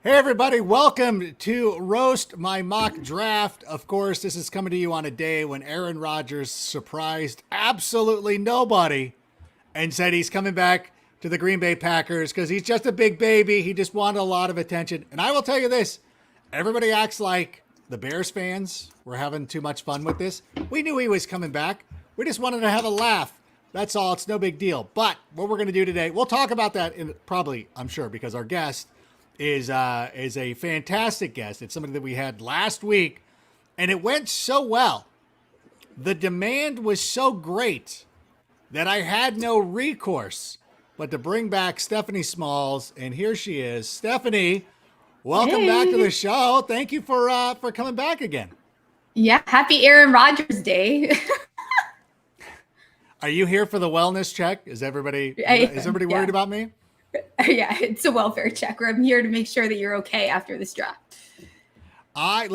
Hey everybody, welcome to Roast My Mock Draft. Of course, this is coming to you on a day when Aaron Rodgers surprised absolutely nobody and said he's coming back to the Green Bay Packers because he's just a big baby. He just wanted a lot of attention. And I will tell you this, everybody acts like the Bears fans were having too much fun with this. We knew he was coming back. We just wanted to have a laugh. That's all. It's no big deal. But what we're going to do today, we'll talk about that in probably, I'm sure, because our guest is a fantastic guest. It's somebody that we had last week, and it went so well. The demand was so great that I had no recourse but to bring back Stephanie Smalls, and here she is. Stephanie, welcome back to the show. Thank you for coming back again. Yeah, happy Aaron Rodgers Day. Are you here for the wellness check? Is everybody worried about me? Yeah, it's a welfare check where I'm here to make sure that you're okay after this draft. I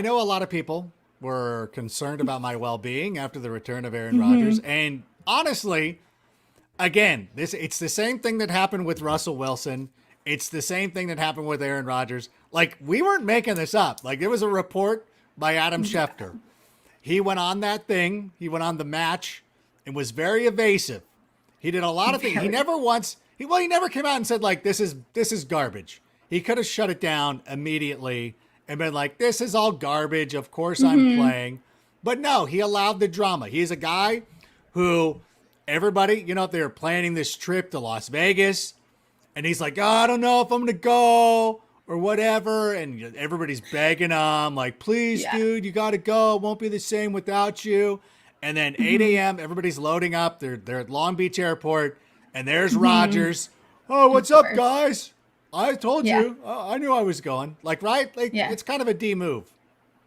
know a lot of people were concerned about my well-being after the return of Aaron Rodgers. And honestly, again, it's the same thing that happened with Russell Wilson. It's the same thing that happened with Aaron Rodgers. Like, we weren't making this up. Like, there was a report by Adam Schefter. He went on that thing. He went on the match and was very evasive. He did a lot of things. He never came out and said, like, this is garbage. He could have shut it down immediately and been like, this is all garbage. Of course I'm playing. But no, he allowed the drama. He's a guy who everybody, they were planning this trip to Las Vegas, and he's like, oh, I don't know if I'm going to go or whatever. And everybody's begging him, like, please, dude, you got to go. It won't be the same without you. And then 8 a.m., everybody's loading up. They're at Long Beach Airport. And there's Rodgers. Oh, what's up, guys? I told you. I knew I was going. Like, right? Like, it's kind of a D move.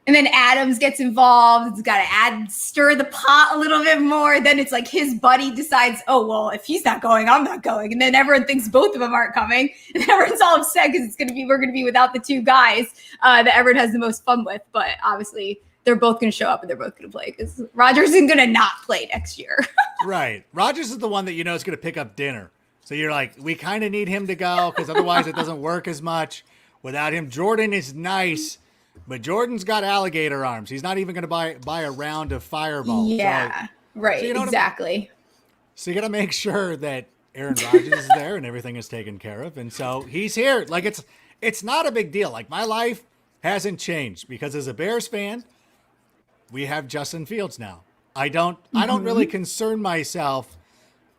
And then Adams gets involved. It's got to stir the pot a little bit more. Then it's like his buddy decides, oh, well, if he's not going, I'm not going. And then everyone thinks both of them aren't coming. And everyone's all upset because we're going to be without the two guys that everyone has the most fun with. But obviously, they're both going to show up and they're both going to play because Rodgers isn't going to not play next year. Right. Rodgers is the one that is going to pick up dinner. So you're like, we kind of need him to go because otherwise it doesn't work as much without him. Jordan is nice, but Jordan's got alligator arms. He's not even going to buy a round of Fireball. Yeah, right. So exactly. So you got to make sure that Aaron Rodgers is there and everything is taken care of. And so he's here. Like, it's not a big deal. Like, my life hasn't changed because as a Bears fan, we have Justin Fields now. I don't really concern myself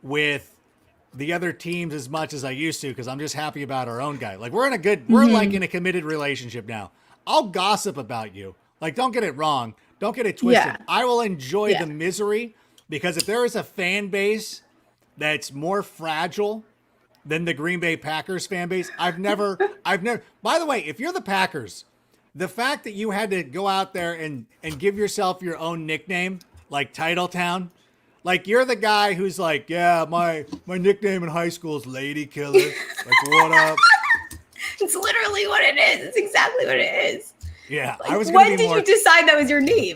with the other teams as much as I used to because I'm just happy about our own guy. Like, we're like in a committed relationship now. I'll gossip about you. Like, don't get it wrong. Don't get it twisted. Yeah. I will enjoy the misery because if there is a fan base that's more fragile than the Green Bay Packers fan base, I've never, by the way, if you're the Packers, the fact that you had to go out there and give yourself your own nickname, like Titletown, like you're the guy who's like, yeah, my nickname in high school is Lady Killer. Like, what up? It's literally what it is. It's exactly what it is. Yeah. Like, when did you decide that was your name?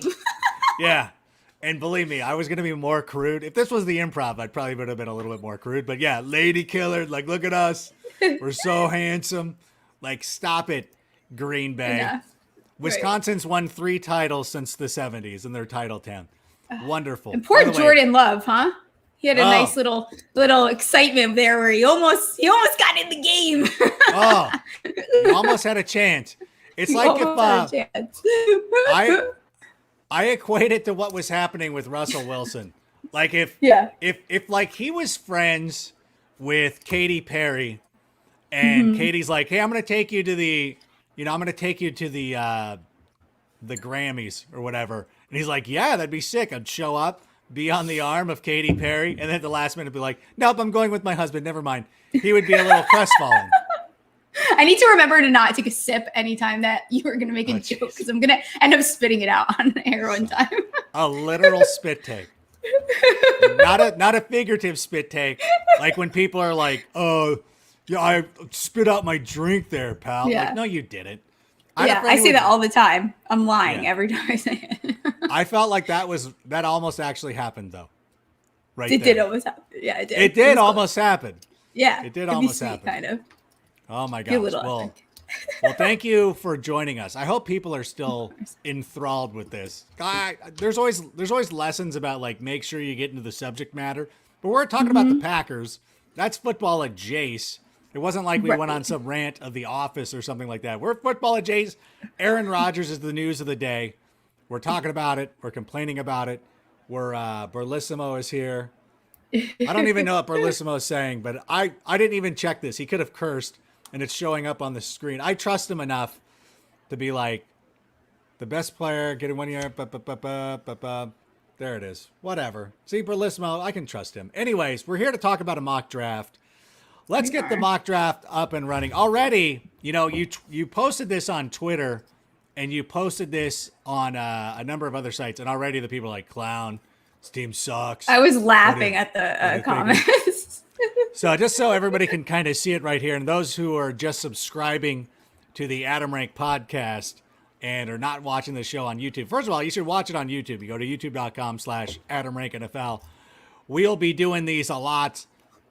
Yeah. And believe me, I was going to be more crude. If this was the Improv, I'd probably would have been a little bit more crude. But yeah, Lady Killer, like, look at us. We're so handsome. Like, stop it, Green Bay. Yeah. Wisconsin's won 3 titles since the 70s in their title 10. Wonderful. And poor Jordan Love, huh? He had a nice little excitement there where he almost got in the game. He almost had a chance. It's like if I equate it to what was happening with Russell Wilson. Like if like he was friends with Katy Perry and Katie's like, hey, I'm going to take you to the Grammys or whatever. And he's like, yeah, that'd be sick. I'd show up, be on the arm of Katy Perry, and then at the last minute be like, nope, I'm going with my husband. Never mind. He would be a little crestfallen. I need to remember to not take a sip anytime that you were going to make a joke because I'm going to end up spitting it out on air one time. A literal spit take. Not a figurative spit take. Like when people are like, oh, yeah, I spit out my drink there, pal. Yeah. Like, no, you didn't. I say that all the time. I'm lying every time I say it. I felt like that almost actually happened though. Right. It did almost happen. Yeah, it did. It did almost happen. Yeah. It did almost happen. Kind of. Oh my gosh. Well, Well, thank you for joining us. I hope people are still enthralled with this. There's always lessons about like make sure you get into the subject matter. But we're talking about the Packers. That's football at Jace. It wasn't like we went on some rant of The Office or something like that. We're football at Jace. Aaron Rodgers is the news of the day. We're talking about it. We're complaining about it. We're Berlissimo is here. I don't even know what Berlissimo is saying, but I didn't even check this. He could have cursed, and it's showing up on the screen. I trust him enough to be like, the best player, getting 1 year, there it is. Whatever. See, Berlissimo, I can trust him. Anyways, we're here to talk about a mock draft. Let's get the mock draft up and running. Already, you know, you posted this on Twitter, and you posted this on a number of other sites, and already the people are like, clown, this team sucks. I was laughing at the comments. So just so everybody can kind of see it right here, and those who are just subscribing to the Adam Rank podcast and are not watching the show on YouTube, first of all, you should watch it on YouTube. You go to youtube.com/AdamRankNFL. We'll be doing these a lot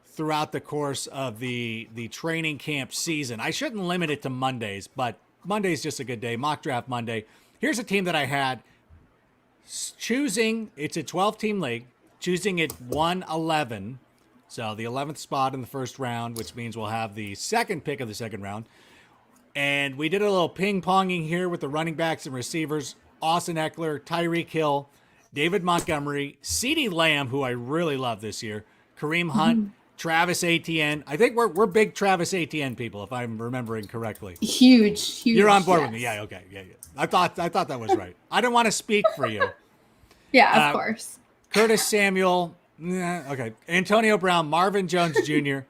throughout the course of the training camp season. I shouldn't limit it to Mondays, but Monday's just a good day. Mock draft Monday. Here's a team that I had choosing. It's a 12-team league, choosing at 111. So the 11th spot in the first round, which means we'll have the second pick of the second round. And we did a little ping-ponging here with the running backs and receivers. Austin Eckler, Tyreek Hill, David Montgomery, CeeDee Lamb, who I really love this year, Kareem Hunt, Travis Etienne. I think we're big Travis Etienne people, if I'm remembering correctly. Huge. You're on board with me. Yeah, okay. Yeah. I thought that was right. I didn't want to speak for you. Yeah, of course. Curtis Samuel. Okay. Antonio Brown, Marvin Jones Jr.,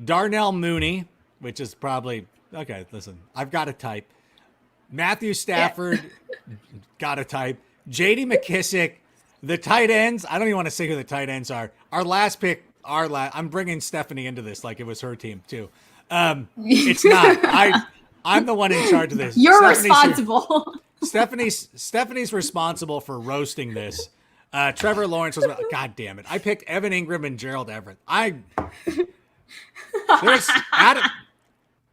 Darnell Mooney, which is probably, okay, listen, I've got to type. Matthew Stafford, got to type. J.D. McKissick, the tight ends. I don't even want to say who the tight ends are. Our last pick, I'm bringing Stephanie into this like it was her team too. It's not. I'm the one in charge of this. You're responsible. Stephanie responsible for roasting this. Trevor Lawrence was, God damn it. I picked Evan Ingram and Gerald Everett. There's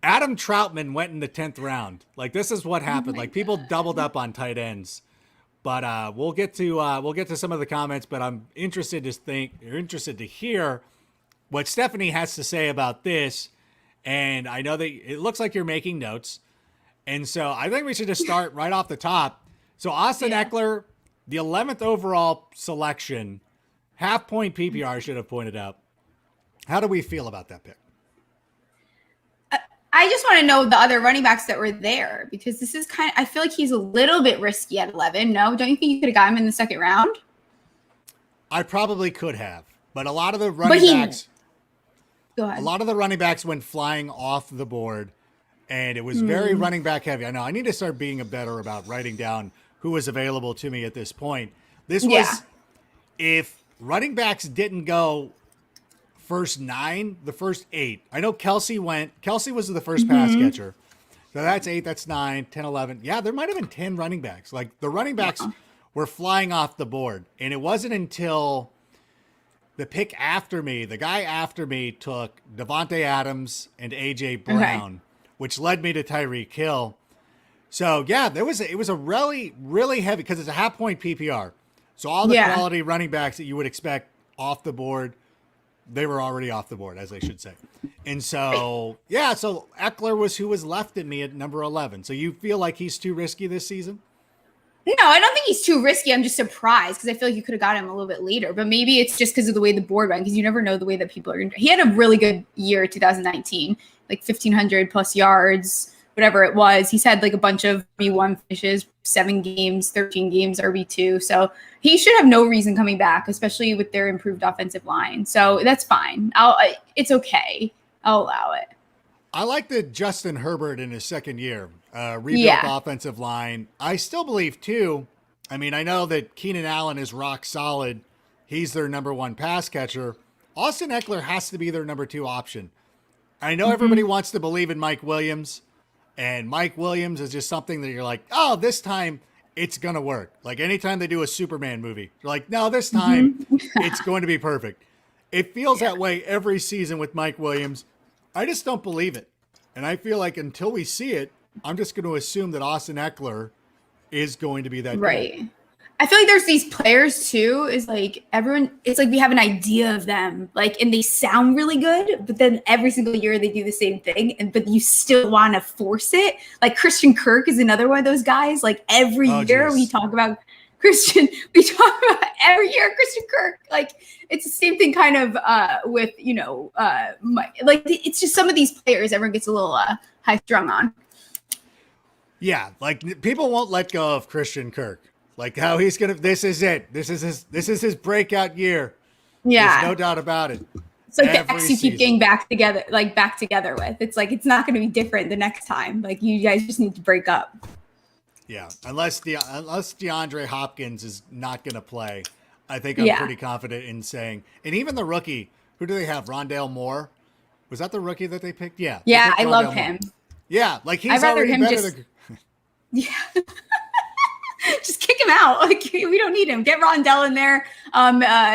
Adam Troutman went in the 10th round. Like, this is what happened. Like, people doubled up on tight ends. But we'll get to some of the comments, but I'm interested to hear what Stephanie has to say about this. And I know that it looks like you're making notes. And so I think we should just start right off the top. So Austin Eckler, the 11th overall selection, half-point PPR, I should have pointed out. How do we feel about that pick? I just want to know the other running backs that were there, because this is I feel like he's a little bit risky at 11. No, don't you think you could have got him in the second round? I probably could have, but a lot of the running backs, go ahead. A lot of the running backs went flying off the board, and it was very running back heavy. I know I need to start being better about writing down who was available to me at this point. This was, if running backs didn't go first 9, the first 8. I know Kelsey was the first pass catcher. So that's 8, that's 9, 10, 11. Yeah, there might have been 10 running backs. Like, the running backs were flying off the board. And it wasn't until the pick after me, the guy after me took Devontae Adams and A.J. Brown, which led me to Tyreek Hill. So, yeah, it was a really, really heavy, because it's a half-point PPR. So all the quality running backs that you would expect off the board, they were already off the board, as I should say. And so, so Eckler was who was left at me at number 11. So you feel like he's too risky this season? No, I don't think he's too risky. I'm just surprised because I feel like you could have got him a little bit later. But maybe it's just because of the way the board went, because you never know the way that people are going to. He had a really good year 2019, like 1,500 plus yards, whatever it was. He's had like a bunch of RB1 finishes, 7 games, 13 games, RB2. So he should have no reason coming back, especially with their improved offensive line. So that's fine. It's okay. I'll allow it. I like the Justin Herbert in his second year. Rebuilt offensive line. I still believe, too, I mean, I know that Keenan Allen is rock solid. He's their number 1 pass catcher. Austin Eckler has to be their number 2 option. I know everybody wants to believe in Mike Williams, and Mike Williams is just something that you're like, oh, this time it's going to work. Like anytime they do a Superman movie, you're like, no, this time it's going to be perfect. It feels that way every season with Mike Williams. I just don't believe it. And I feel like until we see it, I'm just going to assume that Austin Eckler is going to be that Right. guy. I feel like there's these players too, is like everyone, it's like we have an idea of them, like, and they sound really good, but then every single year they do the same thing, but you still want to force it. Like Christian Kirk is another one of those guys. Like every year we talk about Christian Kirk. Like it's the same thing kind of with, like it's just some of these players everyone gets a little high strung on. Yeah, like people won't let go of Christian Kirk. Like how he's gonna. This is it. This is his breakout year. Yeah, there's no doubt about it. It's like the ex you keep getting back together with. It's like it's not going to be different the next time. Like you guys just need to break up. Yeah, unless DeAndre Hopkins is not going to play, I think I'm pretty confident in saying. And even the rookie, who do they have? Rondale Moore. Was that the rookie that they picked? Yeah. Yeah, I love him. Yeah, like he's already better than. Yeah. Just kick him out. Like we don't need him. Get Rondell in there.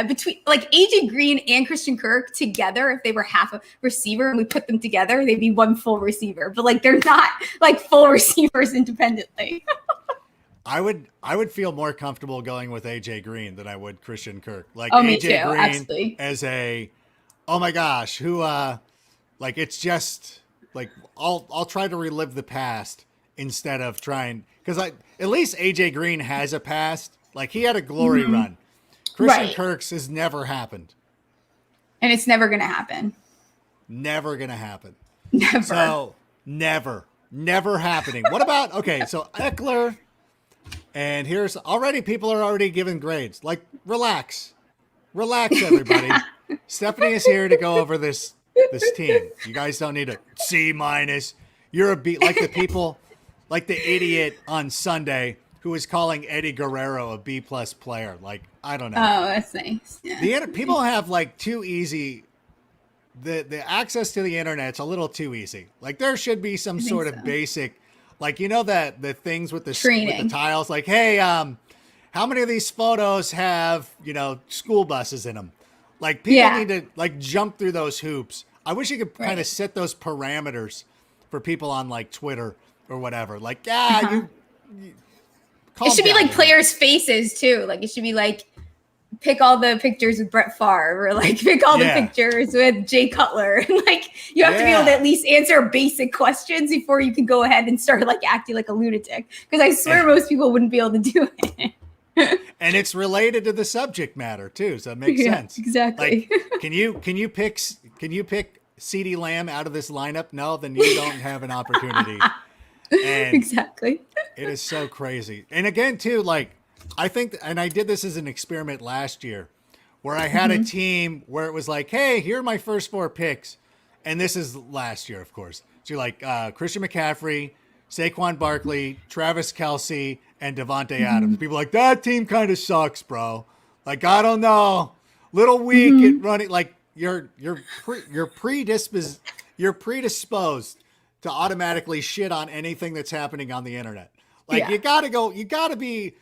Between like AJ Green and Christian Kirk together, if they were half a receiver and we put them together, they'd be one full receiver. But like they're not like full receivers independently. I would feel more comfortable going with AJ Green than I would Christian Kirk. Like me AJ too, Green absolutely. As a, oh my gosh, who like it's just like I'll try to relive the past instead of trying, because at least AJ Green has a past. Like he had a glory run. Christian Kirk's has never happened. And it's never going to happen. Never going to happen. Never. So never happening. What about, okay, so Eckler, and here's already, people are already giving grades. Like relax everybody. Stephanie is here to go over this team. You guys don't need a C-. You're a B, like the people, like the idiot on Sunday who was calling Eddie Guerrero a B+ player. Like, I don't know. Oh, that's nice. Yeah. People have like too easy. The access to the internet's a little too easy. Like there should be some sort of basic, like, you know, that the things with the tiles, like, hey, how many of these photos have, school buses in them? Like people need to like jump through those hoops. I wish you could kind of set those parameters for people on like Twitter or whatever. Like, you it should be like players' faces too. Like it should be like pick all the pictures with Brett Favre, or like pick all the pictures with Jay Cutler. And like you have to be able to at least answer basic questions before you can go ahead and start like acting like a lunatic. Because I swear most people wouldn't be able to do it. And it's related to the subject matter too, so it makes sense. Exactly. Like, can you pick CeeDee Lamb out of this lineup? No, then you don't have an opportunity. And exactly. It is so crazy. And again, too, like I think, and I did this as an experiment last year, where I had a team where it was like, hey, here are my first 4 picks, and this is last year, of course. So you're like Christian McCaffrey, Saquon Barkley, Travis Kelce, and Devontae Adams. People are like, that team kind of sucks, bro. Like, I don't know, little weak at running. Like you're predisposed to automatically shit on anything that's happening on the internet. Like you gotta be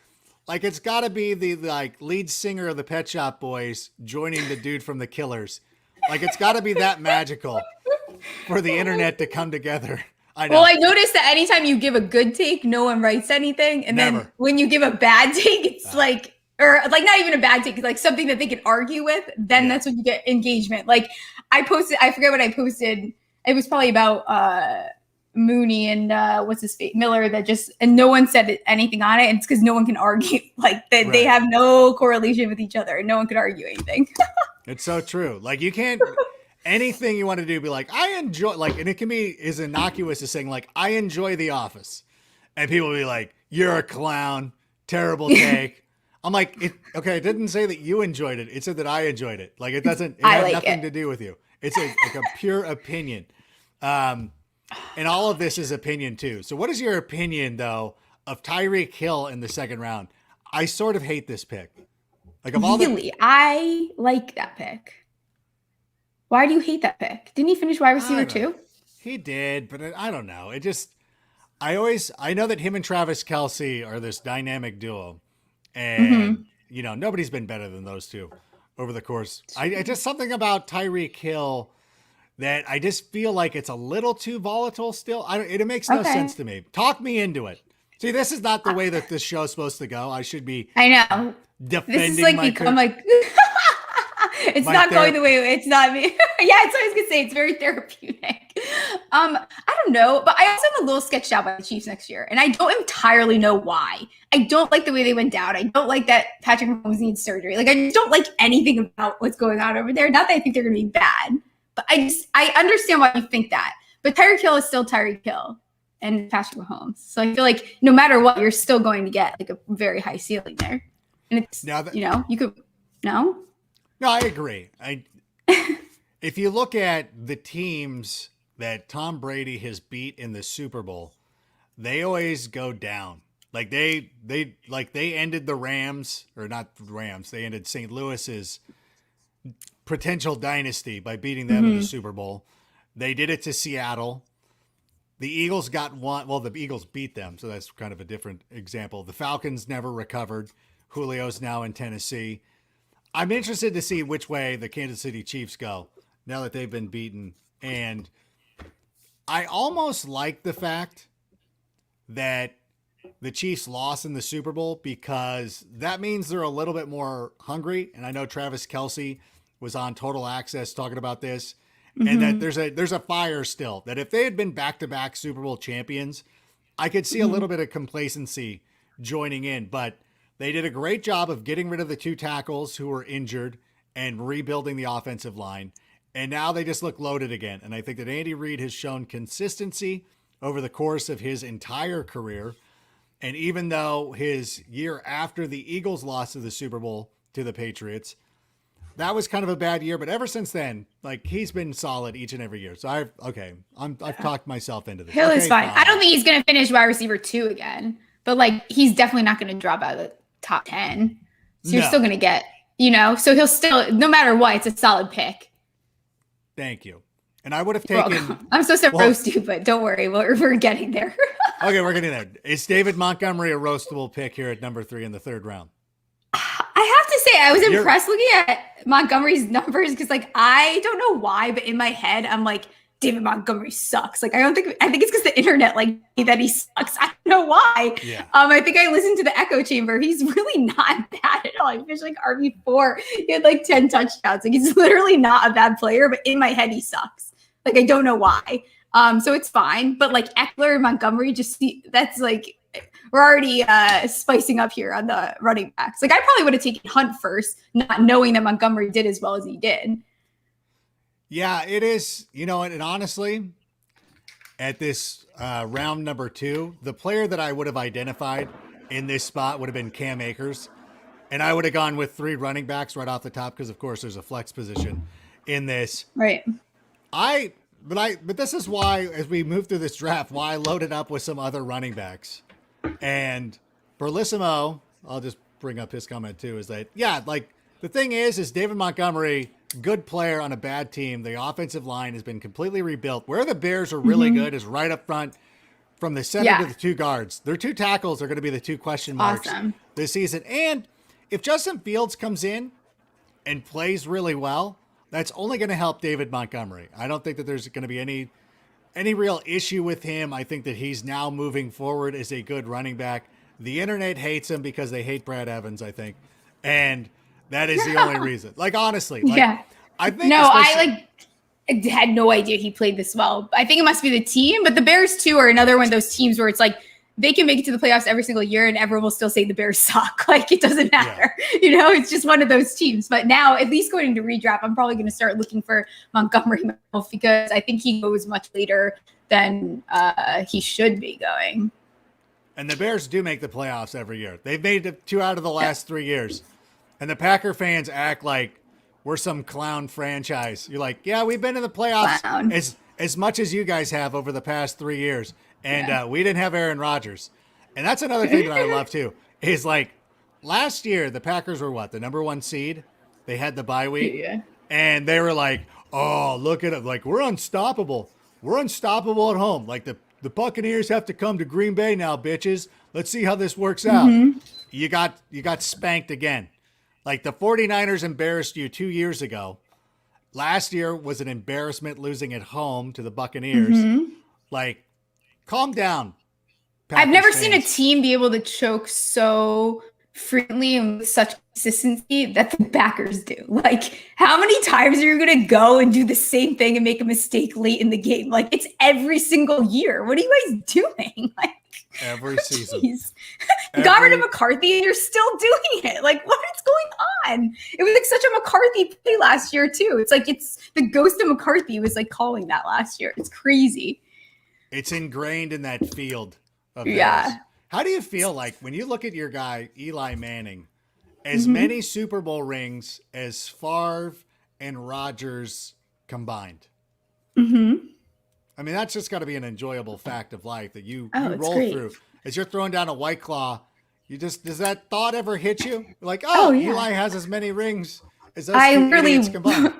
like, it's gotta be the like lead singer of the Pet Shop Boys joining the dude from the Killers. Like it's gotta be that magical for the internet to come together. I know. Well, I noticed that anytime you give a good take, no one writes anything. And then when you give a bad take, it's like, or like not even a bad take, like something that they can argue with, then that's when you get engagement. Like I forget what I posted. It was probably about Mooney and what's his face, Miller, that just, and no one said anything on it. And it's because no one can argue. Like they have no correlation with each other and no one can argue anything. It's so true. Like you can't, anything you want to do, be like, I enjoy, like, and it can be as innocuous as saying like, I enjoy The Office. And people will be like, you're a clown, terrible take. I'm like, it didn't say that you enjoyed it. It said that I enjoyed it. Like it had nothing to do with you. It's like a pure opinion. And all of this is opinion too. So what is your opinion though of Tyreek Hill in the second round? I sort of hate this pick. Like of all I like that pick. Why do you hate that pick? Didn't he finish wide receiver too? He did, but I don't know. It just, I know that him and Travis Kelce are this dynamic duo, and nobody's been better than those two over the course. I just, something about Tyreek Hill that I just feel like it's a little too volatile still. It makes no Okay. sense to me. Talk me into it. See, this is not the way that this show's supposed to go. I should be I know. defending This is like my become career. like it's not going the way it's not me. Yeah, it's what I was gonna say. It's very therapeutic. I don't know, but I also am a little sketched out by the Chiefs next year, and I don't entirely know why. I don't like the way they went down. I don't like that Patrick Mahomes needs surgery. Like I just don't like anything about what's going on over there. Not that I think they're gonna be bad, but I understand why you think that. But Tyreek Hill is still Tyreek Hill and Patrick Mahomes. So I feel like no matter what, you're still going to get like a very high ceiling there. And it's you could no. No, I agree. If you look at the teams that Tom Brady has beat in the Super Bowl, they always go down. Like they ended the Rams, or not the Rams, they ended St. Louis's potential dynasty by beating them in the Super Bowl. They did it to Seattle. The Eagles got one. Well, the Eagles beat them, so that's kind of a different example. The Falcons never recovered. Julio's now in Tennessee. I'm interested to see which way the Kansas City Chiefs go now that they've been beaten. And I almost like the fact that the Chiefs lost in the Super Bowl because that means they're a little bit more hungry. And I know Travis Kelce was on Total Access talking about this, and that there's a fire still, that if they had been back-to-back Super Bowl champions, I could see a little bit of complacency joining in, but they did a great job of getting rid of the two tackles who were injured and rebuilding the offensive line. And now they just look loaded again. And I think that Andy Reid has shown consistency over the course of his entire career. And even though his year after the Eagles lost to the Super Bowl to the Patriots, that was kind of a bad year. But ever since then, like, he's been solid each and every year. So I've talked myself into this. Hill is fine. I don't think he's going to finish wide receiver 2 again, but like, he's definitely not going to drop out of the top 10. So you're still going to get, so he'll still, no matter what, it's a solid pick. Thank you. And I would have taken. I'm supposed to roast you, but don't worry. We're getting there. Okay, we're getting there. Is David Montgomery a roastable pick here at number 3 in the 3rd round? I have to say, I was impressed looking at Montgomery's numbers because, like, I don't know why, but in my head, I'm like, David Montgomery sucks. Like, I think it's because the internet, like, that he sucks. I don't know why. Yeah. I think I listened to the echo chamber. He's really not bad at all. He finished like RB4. He had like 10 touchdowns. Like, he's literally not a bad player, but in my head, he sucks. Like, I don't know why. So it's fine. But like Eckler and Montgomery, that's like, we're already spicing up here on the running backs. Like, I probably would have taken Hunt first, not knowing that Montgomery did as well as he did. Yeah, it is. And honestly, at this round number 2, the player that I would have identified in this spot would have been Cam Akers. And I would have gone with 3 running backs right off the top because, of course, there's a flex position in this. Right. But this is why, as we move through this draft, why I loaded up with some other running backs. And Berlissimo, I'll just bring up his comment too, is that, like, the thing is David Montgomery, good player on a bad team. The offensive line has been completely rebuilt. Where the Bears are really good is right up front from the center to the 2 guards. Their 2 tackles are going to be the 2 question marks this season. And if Justin Fields comes in and plays really well, that's only going to help David Montgomery. I don't think that there's going to be any real issue with him. I think that he's now moving forward as a good running back. The internet hates him because they hate Brad Evans, I think. And that is the only reason. Like, honestly. I think I had no idea he played this well. I think it must be the team, but the Bears too are another one of those teams where it's like they can make it to the playoffs every single year and everyone will still say the Bears suck. Like, it doesn't matter. Yeah. It's just one of those teams. But now, at least going into redraft, I'm probably going to start looking for Montgomery myself because I think he goes much later than he should be going. And the Bears do make the playoffs every year. They've made it 2 out of the last 3 years. And the Packer fans act like we're some clown franchise. You're like, yeah, we've been in the playoffs as much as you guys have over the past 3 years. And we didn't have Aaron Rodgers. And that's another thing that I love too, is like last year, the Packers were the number 1 seed. They had the bye week. Yeah. And they were like, oh, look at it. Like, we're unstoppable. We're unstoppable at home. Like, the Buccaneers have to come to Green Bay now, bitches. Let's see how this works out. You got spanked again. Like, the 49ers embarrassed you 2 years ago. Last year was an embarrassment losing at home to the Buccaneers. Like, calm down. I've never Packers seen a fans. team be able to choke so frequently and with such consistency that the Packers do. Like, how many times are you going to go and do the same thing and make a mistake late in the game? Like, it's every single year. What are you guys doing? Like, Every season. Got rid of McCarthy and you're still doing it. Like, what is going on? It was like such a McCarthy play last year, too. It's like it's the ghost of McCarthy was like calling that last year. It's crazy. It's ingrained in that field of Yeah. theirs. How do you feel like when you look at your guy, Eli Manning, as many Super Bowl rings as Favre and Rodgers combined? I mean, that's just got to be an enjoyable fact of life that you roll great. through. As you're throwing down a White Claw, does that thought ever hit you? Like, Yeah. Eli has as many rings as those two idiots combined.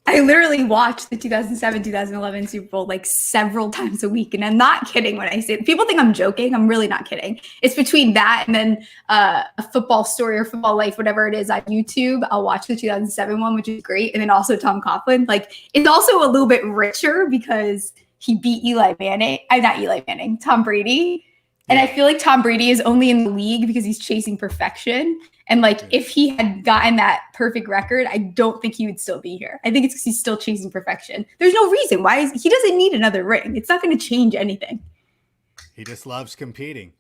I literally watched the 2007, 2011 Super Bowl like several times a week. And I'm not kidding when I say it. People think I'm joking. I'm really not kidding. It's between that and then a football story or football life, whatever it is on YouTube. I'll watch the 2007 one, which is great. And then also Tom Coughlin. Like, it's also a little bit richer because he beat Tom Brady. And I feel like Tom Brady is only in the league because he's chasing perfection. And like, if he had gotten that perfect record, I don't think he would still be here. I think it's because he's still chasing perfection. There's no reason why he doesn't need another ring. It's not going to change anything. He just loves competing.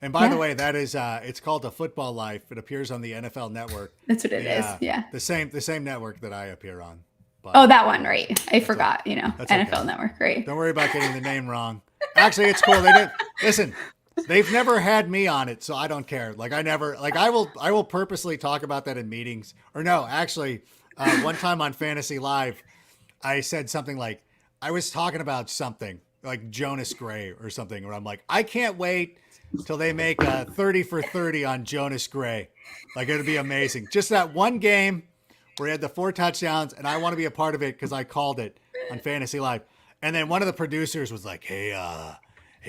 And by the way, that is, it's called A Football Life. It appears on the NFL Network. That's what it is. Yeah. The same network that I appear on. But oh, that one, right? I forgot. NFL okay. Network, right? Don't worry about getting the name wrong. Actually, it's cool. They did. Listen. They've never had me on it, so I don't care. Like I will purposely talk about that in meetings. Or no, actually, one time on Fantasy Live, I said something like, I was talking about something like Jonas Gray or something, where I'm like, I can't wait till they make a 30 for 30 on Jonas Gray. Like, it'd be amazing. Just that one game where he had the 4 touchdowns, and I want to be a part of it because I called it on Fantasy Live. And then one of the producers was like, hey,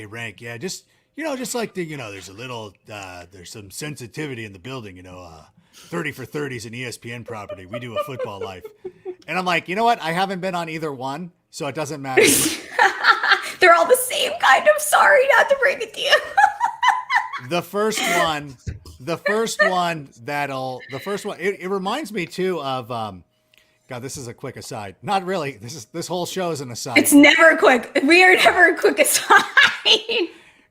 Rank, yeah, just like there's a little, there's some sensitivity in the building, 30 for 30 is an ESPN property. We do A Football Life. And I'm like, you know what? I haven't been on either one, so it doesn't matter. They're all the same kind of. Sorry not to break it to you. The first one, it reminds me too of, God, this is a quick aside. Not really. This whole show is an aside. It's never quick. We are never a quick aside.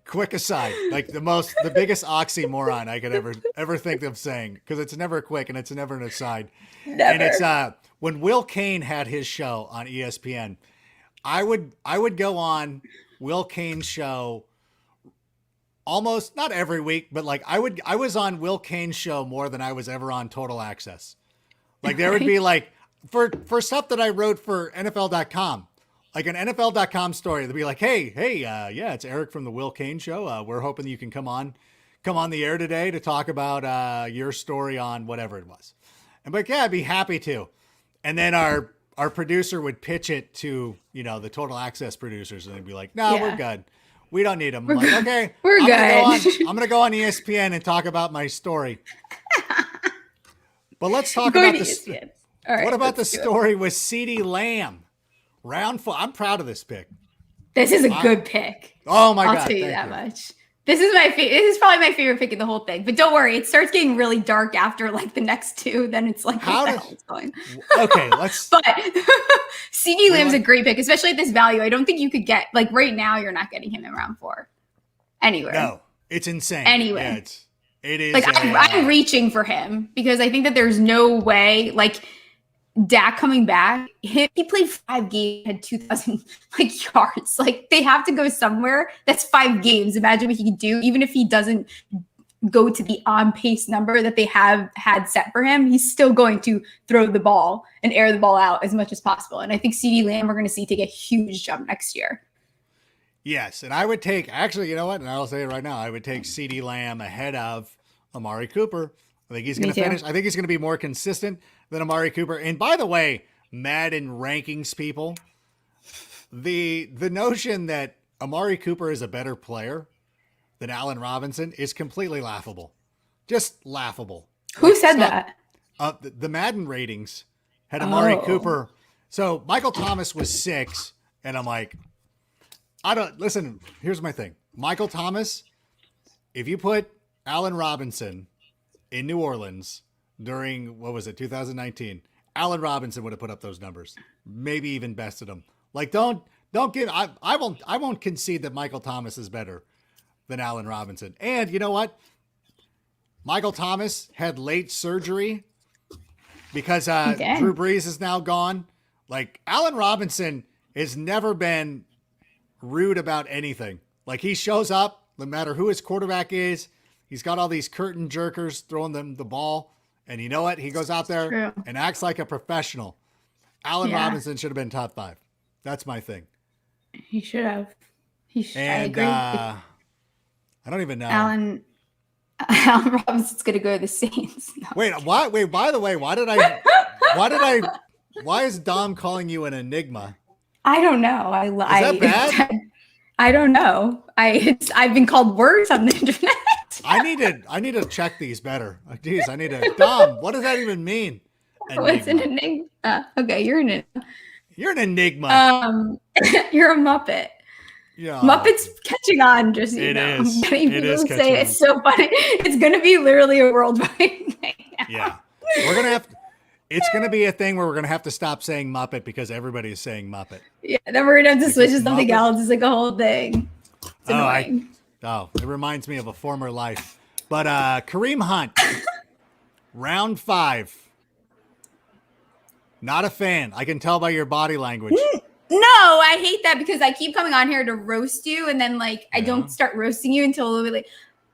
Quick aside, like the biggest oxymoron I could ever think of saying, because it's never quick and it's never an aside. Never. And it's when Will Cain had his show on ESPN, I would go on Will Cain's show almost not every week, but like I was on Will Cain's show more than I was ever on Total Access. Like there would be like for stuff that I wrote for NFL.com. Like an NFL.com story, they'll be like, hey, yeah, it's Eric from the Will Cain Show. We're hoping you can come on the air today to talk about your story on whatever it was. And like, yeah, I'd be happy to. And then our producer would pitch it to, the Total Access producers, and they'd be like, no, we're good. We don't need them. I'm like, okay, we're good. I'm going to go on ESPN and talk about my story. But let's talk about this. Right, what about the story with CeeDee Lamb? Round 4. I'm proud of this pick. This is a good pick. Oh my God. I'll tell you that much. This is probably my favorite pick of the whole thing. But don't worry, it starts getting really dark after like the next two. Then it's like, what's going? Okay, let's. But CeeDee Lamb's a great pick, especially at this value. I don't think you could get like right now. You're not getting him in round 4 anywhere. No, it's insane. Anyway, yeah, it is. Like I'm reaching for him because I think that there's no way like. Dak coming back, he played 5 games, had 2,000 yards. Like they have to go somewhere. That's 5 games. Imagine what he could do, even if he doesn't go to the on pace number that they have had set for him. He's still going to throw the ball and air the ball out as much as possible. And I think CeeDee Lamb we're going to see take a huge jump next year. Yes, and I would take actually, you know what? And I'll say it right now. I would take CeeDee Lamb ahead of Amari Cooper. I think he's going to finish. I think he's going to be more consistent than Amari Cooper. And by the way, Madden rankings people, the notion that Amari Cooper is a better player than Allen Robinson is completely laughable. Just laughable. Who said that? The Madden ratings had Amari Cooper So Michael Thomas was 6, and I'm like, listen, here's my thing. Michael Thomas, if you put Allen Robinson in New Orleans during, 2019, Allen Robinson would have put up those numbers. Maybe even bested him. Like, don't give, I won't concede that Michael Thomas is better than Allen Robinson. And you know what? Michael Thomas had late surgery because Drew Brees is now gone. Like, Allen Robinson has never been rude about anything. Like, he shows up, no matter who his quarterback is. He's got all these curtain jerkers throwing them the ball. And you know what? He goes out there and acts like a professional. Allen Robinson should have been top 5. That's my thing. He should have. I agree. I don't even know. Allen Robinson's going to go to the Saints. No. Wait, by the way, why is Dom calling you an enigma? I don't know. Is that bad? I don't know. I've been called words on the internet. I need to check these better. Jeez, Dom, what does that even mean? What's an enigma? Okay, you're an enigma. You're an enigma. You're a Muppet. Yeah. Muppets catching on, just you know. It is catching on. It's so funny. It's going to be literally a worldwide thing now. Yeah. It's going to be a thing where we're going to have to stop saying Muppet because everybody is saying Muppet. Yeah, then we're going to have to switch to something else. It's like a whole thing. It's annoying. It reminds me of a former life. But Kareem Hunt, round 5. Not a fan. I can tell by your body language. No, I hate that because I keep coming on here to roast you, and then I don't start roasting you until a little bit late.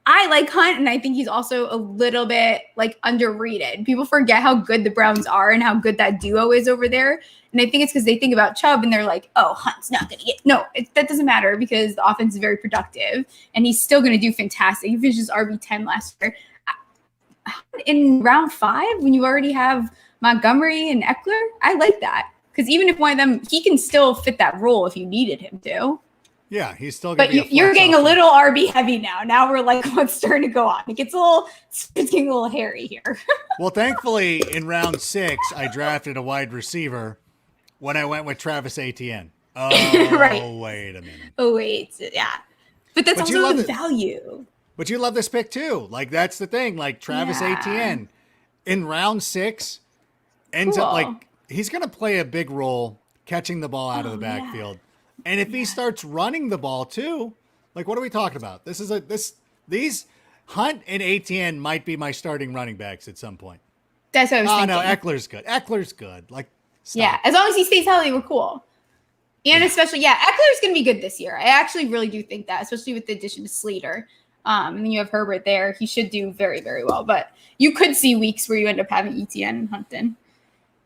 I like Hunt, and I think he's also a little bit underrated. People forget how good the Browns are and how good that duo is over there. And I think it's because they think about Chubb and they're like, oh, Hunt's not going to get. No, that doesn't matter because the offense is very productive and he's still going to do fantastic. He finished RB10 last year. In round 5, when you already have Montgomery and Eckler, I like that. Because even if one of them, he can still fit that role if you needed him to. Yeah, he's still going to But you're getting a little RB heavy now. Now we're what's starting to go on? It's getting a little hairy here. Well, thankfully, in round 6, I drafted a wide receiver when I went with Travis Etienne. Oh, right. Wait a minute. Oh, wait. Yeah. But that's also the value. But you love this pick, too. That's the thing. Travis Etienne in round 6 ends up he's going to play a big role catching the ball out of the backfield. And if he starts running the ball too, what are we talking about? These Hunt and Etienne might be my starting running backs at some point. That's what I was thinking. No, Eckler's good. Stop. Yeah, as long as he stays healthy, we're cool. And especially, Eckler's going to be good this year. I actually really do think that, especially with the addition to Slater. And then you have Herbert there. He should do very, very well. But you could see weeks where you end up having Etienne and Hunton.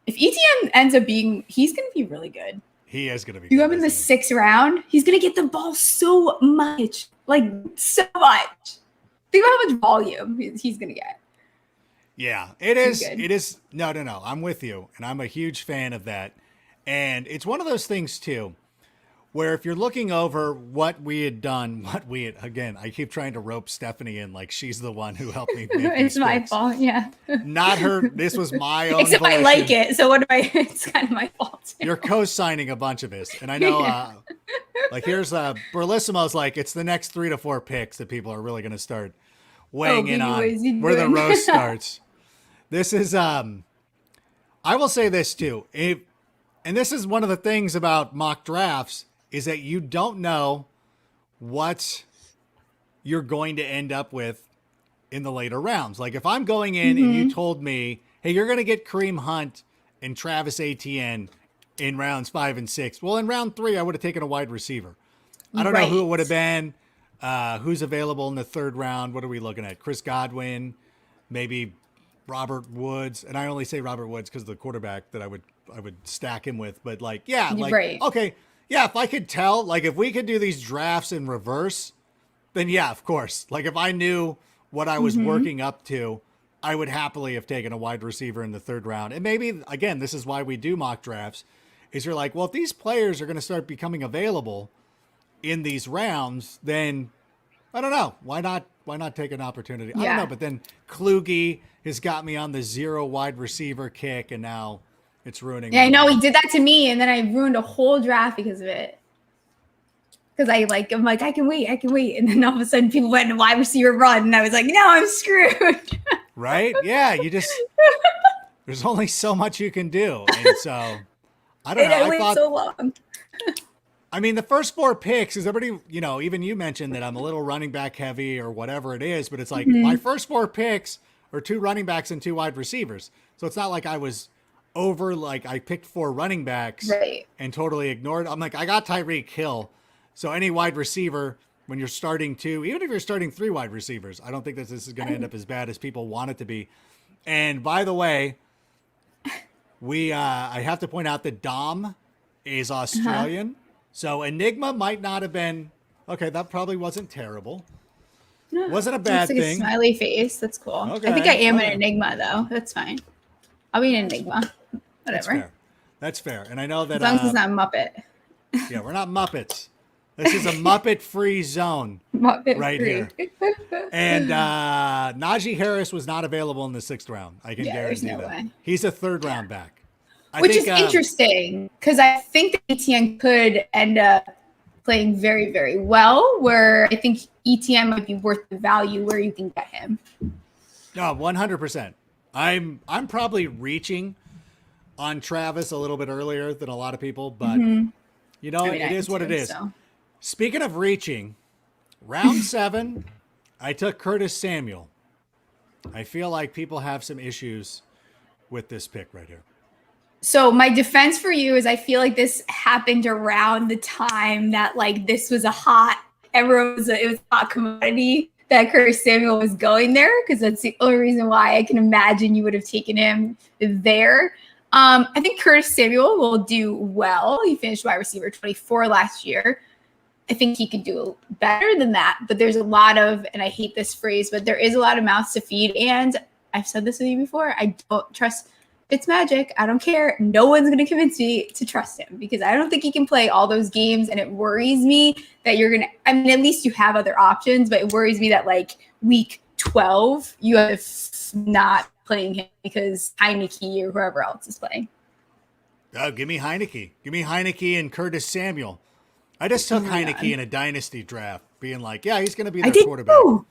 If Etienne ends up he's going to be really good. He is going to be. You have him in the 6th round. He's going to get the ball so much, so much. Think about how much volume he's going to get. Yeah, it is. It is. No. I'm with you, and I'm a huge fan of that. And it's one of those things too, where if you're looking over what we had done, again, I keep trying to rope Stephanie in like she's the one who helped me. It's my fault. Yeah. Not her. This was my own. Except volition. I like it. So what do I? It's kind of my fault. Too. You're co-signing a bunch of this, and I know. Here's Berlissimo's it's the next 3 to 4 picks that people are really going to start weighing in on where the roast starts. This is. I will say this too. And this is one of the things about mock drafts is that you don't know what you're going to end up with in the later rounds. If I'm going in and you told me, hey, you're going to get Kareem Hunt and Travis Etienne in rounds 5 and 6. Well, in round 3, I would have taken a wide receiver. I don't know who it would have been, who's available in the 3rd round. What are we looking at? Chris Godwin, maybe Robert Woods. And I only say Robert Woods because of the quarterback that I would stack him with. But okay. Yeah, if I could tell, if we could do these drafts in reverse, then yeah, of course. If I knew what I was working up to, I would happily have taken a wide receiver in the 3rd round. And maybe, again, this is why we do mock drafts, is you're well, if these players are going to start becoming available in these rounds, then I don't know. Why not take an opportunity? I don't know. But then Kluge has got me on the 0 wide receiver kick, and now It's ruining. Yeah, I know he did that to me, and then I ruined a whole draft because of it. Because I'm like, I can wait, and then all of a sudden people went in wide receiver run, and I was like, no, I'm screwed. Right? Yeah, there's only so much you can do, and so I don't know. I waited so long. I mean, the first 4 picks is everybody, even you mentioned that I'm a little running back heavy or whatever it is, but it's like my first 4 picks are 2 running backs and 2 wide receivers. So it's not like I was over, like I picked 4 running backs and totally ignored. I'm like, I got Tyreek Hill. So any wide receiver, when you're starting 2, even if you're starting 3 wide receivers, I don't think that this is going to end up as bad as people want it to be. And by the way, I have to point out that Dom is Australian. So Enigma might not have been, okay, that probably wasn't terrible. No, wasn't a bad thing. A smiley face. That's cool. Okay. I think I am an Enigma, though. That's fine. I'll be an Enigma. Whatever. That's fair. And I know that. As long as it's not Muppet. Yeah, we're not Muppets. This is a Muppet-free zone right here. And Najee Harris was not available in the 6th round. I can guarantee that. Way. He's a 3rd round back. Which is interesting because I think that ETN could end up playing very, very well, where I think ETN might be worth the value where you can get him. No, 100%. I'm probably reaching on Travis a little bit earlier than a lot of people, but it is what it is. So. Speaking of reaching, round 7, I took Curtis Samuel. I feel like people have some issues with this pick right here. So my defense for you is I feel like this happened around the time that this was it was a hot commodity that Curtis Samuel was going there, because that's the only reason why I can imagine you would have taken him there. I think Curtis Samuel will do well. He finished wide receiver 24 last year. I think he could do better than that, but there's a lot of, and I hate this phrase, but there is a lot of mouths to feed. And I've said this with you before, I don't trust Fitzmagic. I don't care. No one's going to convince me to trust him because I don't think he can play all those games. And it worries me that you're going to, I mean, at least you have other options, but it worries me that week 12, you have not playing him because Heineke or whoever else is playing. Oh, give me Heineke. Give me Heineke and Curtis Samuel. I just took Heineke in a dynasty draft, being like, yeah, he's going to be their quarterback. Too.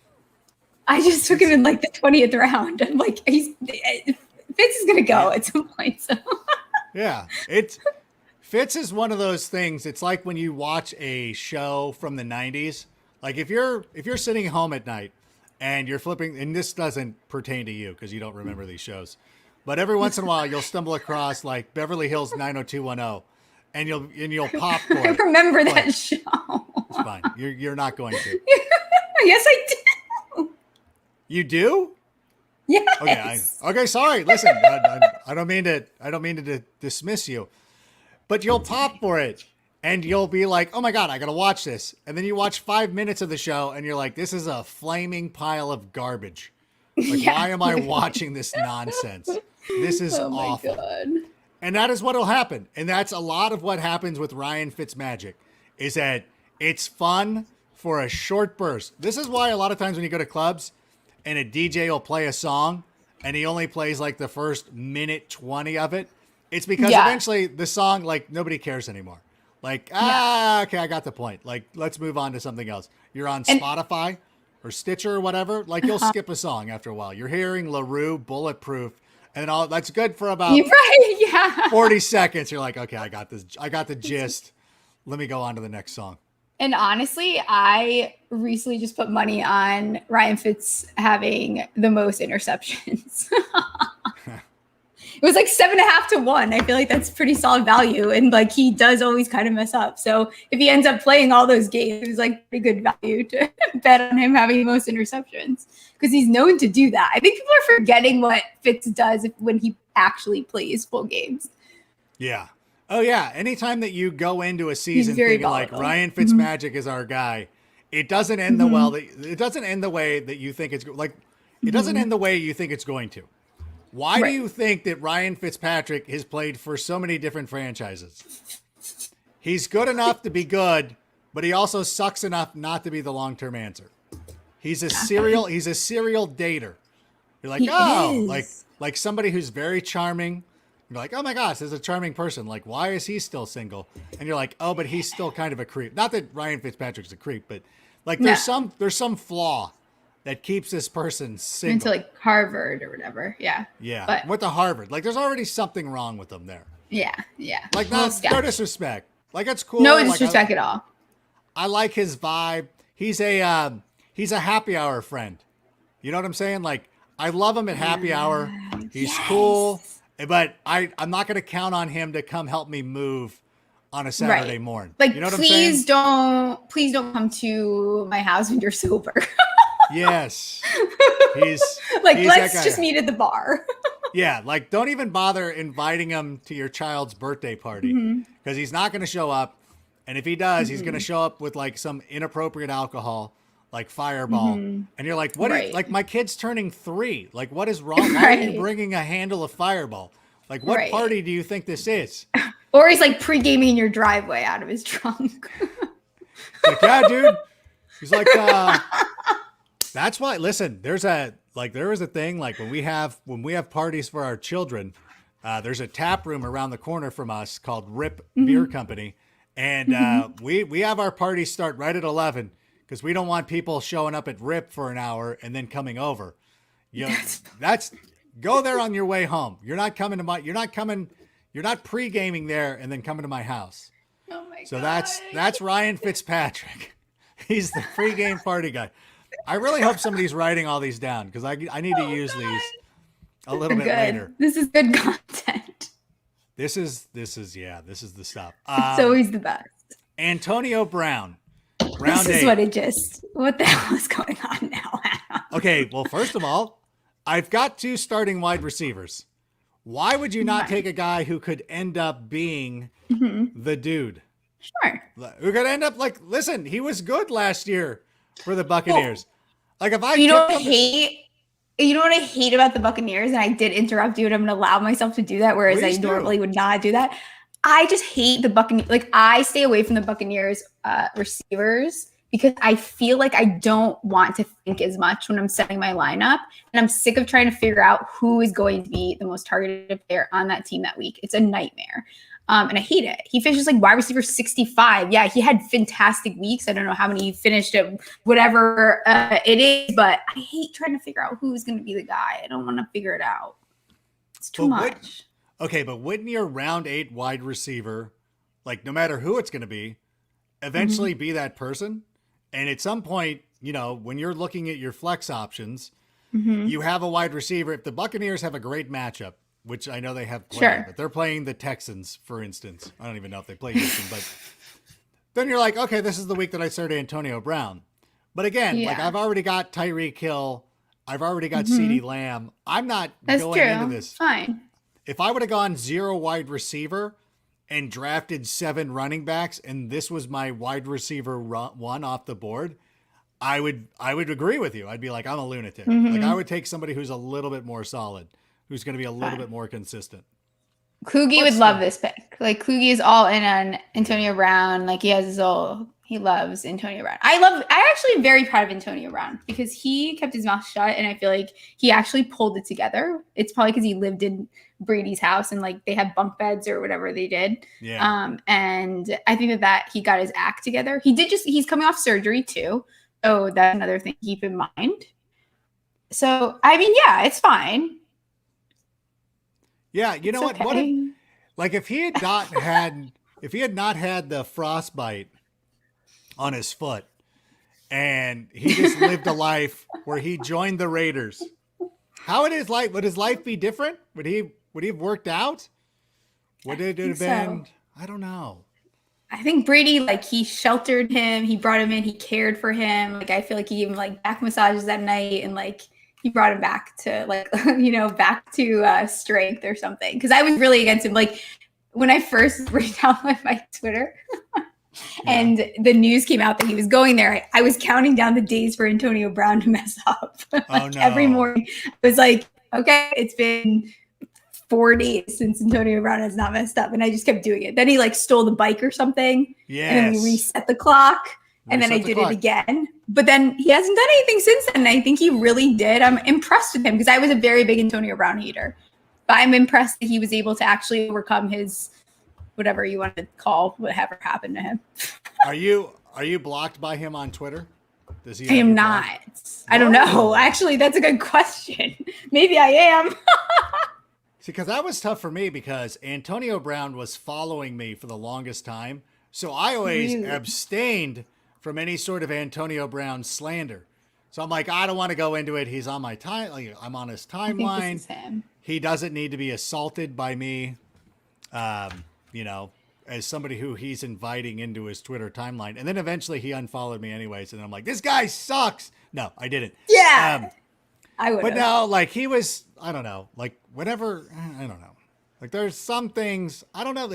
I just took him in the 20th round. I'm like, Fitz is going to go at some point. So. Yeah, Fitz is one of those things. It's like when you watch a show from the 90s. Like if you're sitting home at night and you're flipping, and this doesn't pertain to you because you don't remember these shows, but every once in a while you'll stumble across Beverly Hills 90210, and you'll pop for it. I remember that show. It's fine. You're not going to. Yes, I do. You do? Yes. Okay. Sorry. Listen, I don't mean to dismiss you, but you'll pop for it, and you'll be like, "Oh my god, I gotta watch this!" And then you watch 5 minutes of the show, and you're like, "This is a flaming pile of garbage. Why am I watching this nonsense? This is awful." God. And that is what'll happen, and that's a lot of what happens with Ryan Fitzmagic. Is that it's fun for a short burst. This is why a lot of times when you go to clubs, and a DJ will play a song, and he only plays the first minute 20 of it. It's because eventually the song, nobody cares anymore. Okay, I got the point. Let's move on to something else. You're on Spotify or Stitcher or whatever. You'll skip a song after a while. You're hearing LaRue, Bulletproof, and all that's good for about 40 seconds. You're like, okay, I got this. I got the gist. Let me go on to the next song. And honestly, I recently just put money on Ryan Fitz having the most interceptions. It was 7.5 to 1. I feel like that's pretty solid value. And he does always kind of mess up. So if he ends up playing all those games, it was pretty good value to bet on him having the most interceptions because he's known to do that. I think people are forgetting what Fitz does when he actually plays full games. Yeah. Oh yeah. Anytime that you go into a season thinking Ryan Fitzmagic is our guy, it doesn't end it doesn't end the way that you think it's it doesn't end the way you think it's going to. Why do you think that Ryan Fitzpatrick has played for so many different franchises? He's good enough to be good, but he also sucks enough not to be the long-term answer. He's a serial dater. You're like somebody who's very charming, You're like, oh my gosh, there's a charming person. Like, why is he still single? And you're like, oh, but he's still kind of a creep. Not that Ryan Fitzpatrick's a creep, but like there's some flaw that keeps this person single. Into like Harvard or whatever. Yeah. Yeah. But, Went to Harvard. Like there's already something wrong with them there. Yeah. Yeah. Like no disrespect. Like it's cool. No disrespect at all. I like his vibe. He's a happy hour friend. You know what I'm saying? Like I love him at happy hour. He's cool. But I'm not going to count on him to come help me move on a Saturday morning. Like, you know what please don't come to my house when you're sober. Yes. He's let's just meet at the bar. Yeah. Like, don't even bother inviting him to your child's birthday party because he's not going to show up. And if he does, he's going to show up with like some inappropriate alcohol, like Fireball. And you're like, what? Like my kid's turning 3. Like, what is wrong? Why are you bringing a handle of Fireball? Like, what party do you think this is? Or he's like pre-gaming in your driveway out of his trunk. Like, yeah, dude. He's like, that's why. Listen, there was a thing like when we have parties for our children, there's a tap room around the corner from us called Rip Beer Company, and we have our parties start right at 11 because we don't want people showing up at Rip for an hour and then coming over. You know, that's go there on your way home. You're not pre-gaming there and then coming to my house. Oh my God. So that's Ryan Fitzpatrick. He's the pre-game party guy. I really hope somebody's writing all these down because I need to use these a little bit later. This is good content. This is the stuff. It's always the best. Antonio Brown. This is 8. What the hell is going on now? Okay, well, first of all, I've got 2 starting wide receivers. Why would you not take a guy who could end up being the dude? Sure. Who could end up like, listen, he was good last year for the Buccaneers. Like if I you know what I hate about the Buccaneers, and I did interrupt you, and I'm going to allow myself to do that, whereas I normally would not do that. I just hate the Buccaneers. Like I stay away from the Buccaneers receivers because I feel like I don't want to think as much when I'm setting my lineup, and I'm sick of trying to figure out who is going to be the most targeted player on that team that week. It's a nightmare. And I hate it. He finishes like wide receiver 65. Yeah, he had fantastic weeks. I don't know how many he finished at whatever it is, but I hate trying to figure out who's going to be the guy. I don't want to figure it out. It's too much. But wouldn't your round 8 wide receiver, like no matter who it's going to be, eventually be that person? And at some point, you know, when you're looking at your flex options, you have a wide receiver. If the Buccaneers have a great matchup, which I know they have played, but they're playing the Texans, for instance. I don't even know if they play Houston, but then you're like, okay, this is the week that I started Antonio Brown. But again, like I've already got Tyreek Hill. I've already got CeeDee Lamb. I'm not going into this. Fine. If I would have gone 0 wide receiver and drafted 7 running backs, and this was my wide receiver 1 off the board, I would agree with you. I'd be like, I'm a lunatic. Like I would take somebody who's a little bit more solid, who's going to be a little bit more consistent. Kluge would love this pick. Like Kluge is all in on Antonio Brown. Like he loves Antonio Brown. I actually am very proud of Antonio Brown because he kept his mouth shut, and I feel like he actually pulled it together. It's probably because he lived in Brady's house and like they had bunk beds or whatever they did. Yeah. And I think that he got his act together. He's coming off surgery too. So that's another thing to keep in mind. So, I mean, yeah, it's fine. Yeah, you know what? Okay. Like if he had not had the frostbite on his foot, and he just lived a life where he joined the Raiders, would his life be different? Would he have worked out? Would it have been? So. I don't know. I think Brady, like he sheltered him, he brought him in, he cared for him. Like I feel like he gave him like back massages that night, and like he brought him back to like, back to strength or something. Because I was really against him. Like when I first read out my Twitter and the news came out that he was going there, I was counting down the days for Antonio Brown to mess up. Oh, no. Every morning I was like, okay, it's been 4 days since Antonio Brown has not messed up. And I just kept doing it. Then he like stole the bike or something. Yes. And then we reset the clock. And then I did it again. But then he hasn't done anything since then. And I think he really did. I'm impressed with him because I was a very big Antonio Brown hater. But I'm impressed that he was able to actually overcome his whatever you want to call whatever happened to him. Are you blocked by him on Twitter? Does he? I am not. I don't know. Actually, that's a good question. Maybe I am. See, because that was tough for me because Antonio Brown was following me for the longest time. So I always abstained from any sort of Antonio Brown slander. So I'm like, I don't want to go into it. He's on my time. Like, I'm on his timeline. I think this is him. He doesn't need to be assaulted by me, you know, as somebody who he's inviting into his Twitter timeline. And then eventually he unfollowed me anyways. And I'm like, this guy sucks. No, I didn't. Yeah. I would. But no, like he was, I don't know, like whatever. I don't know. Like there's some things, I don't know.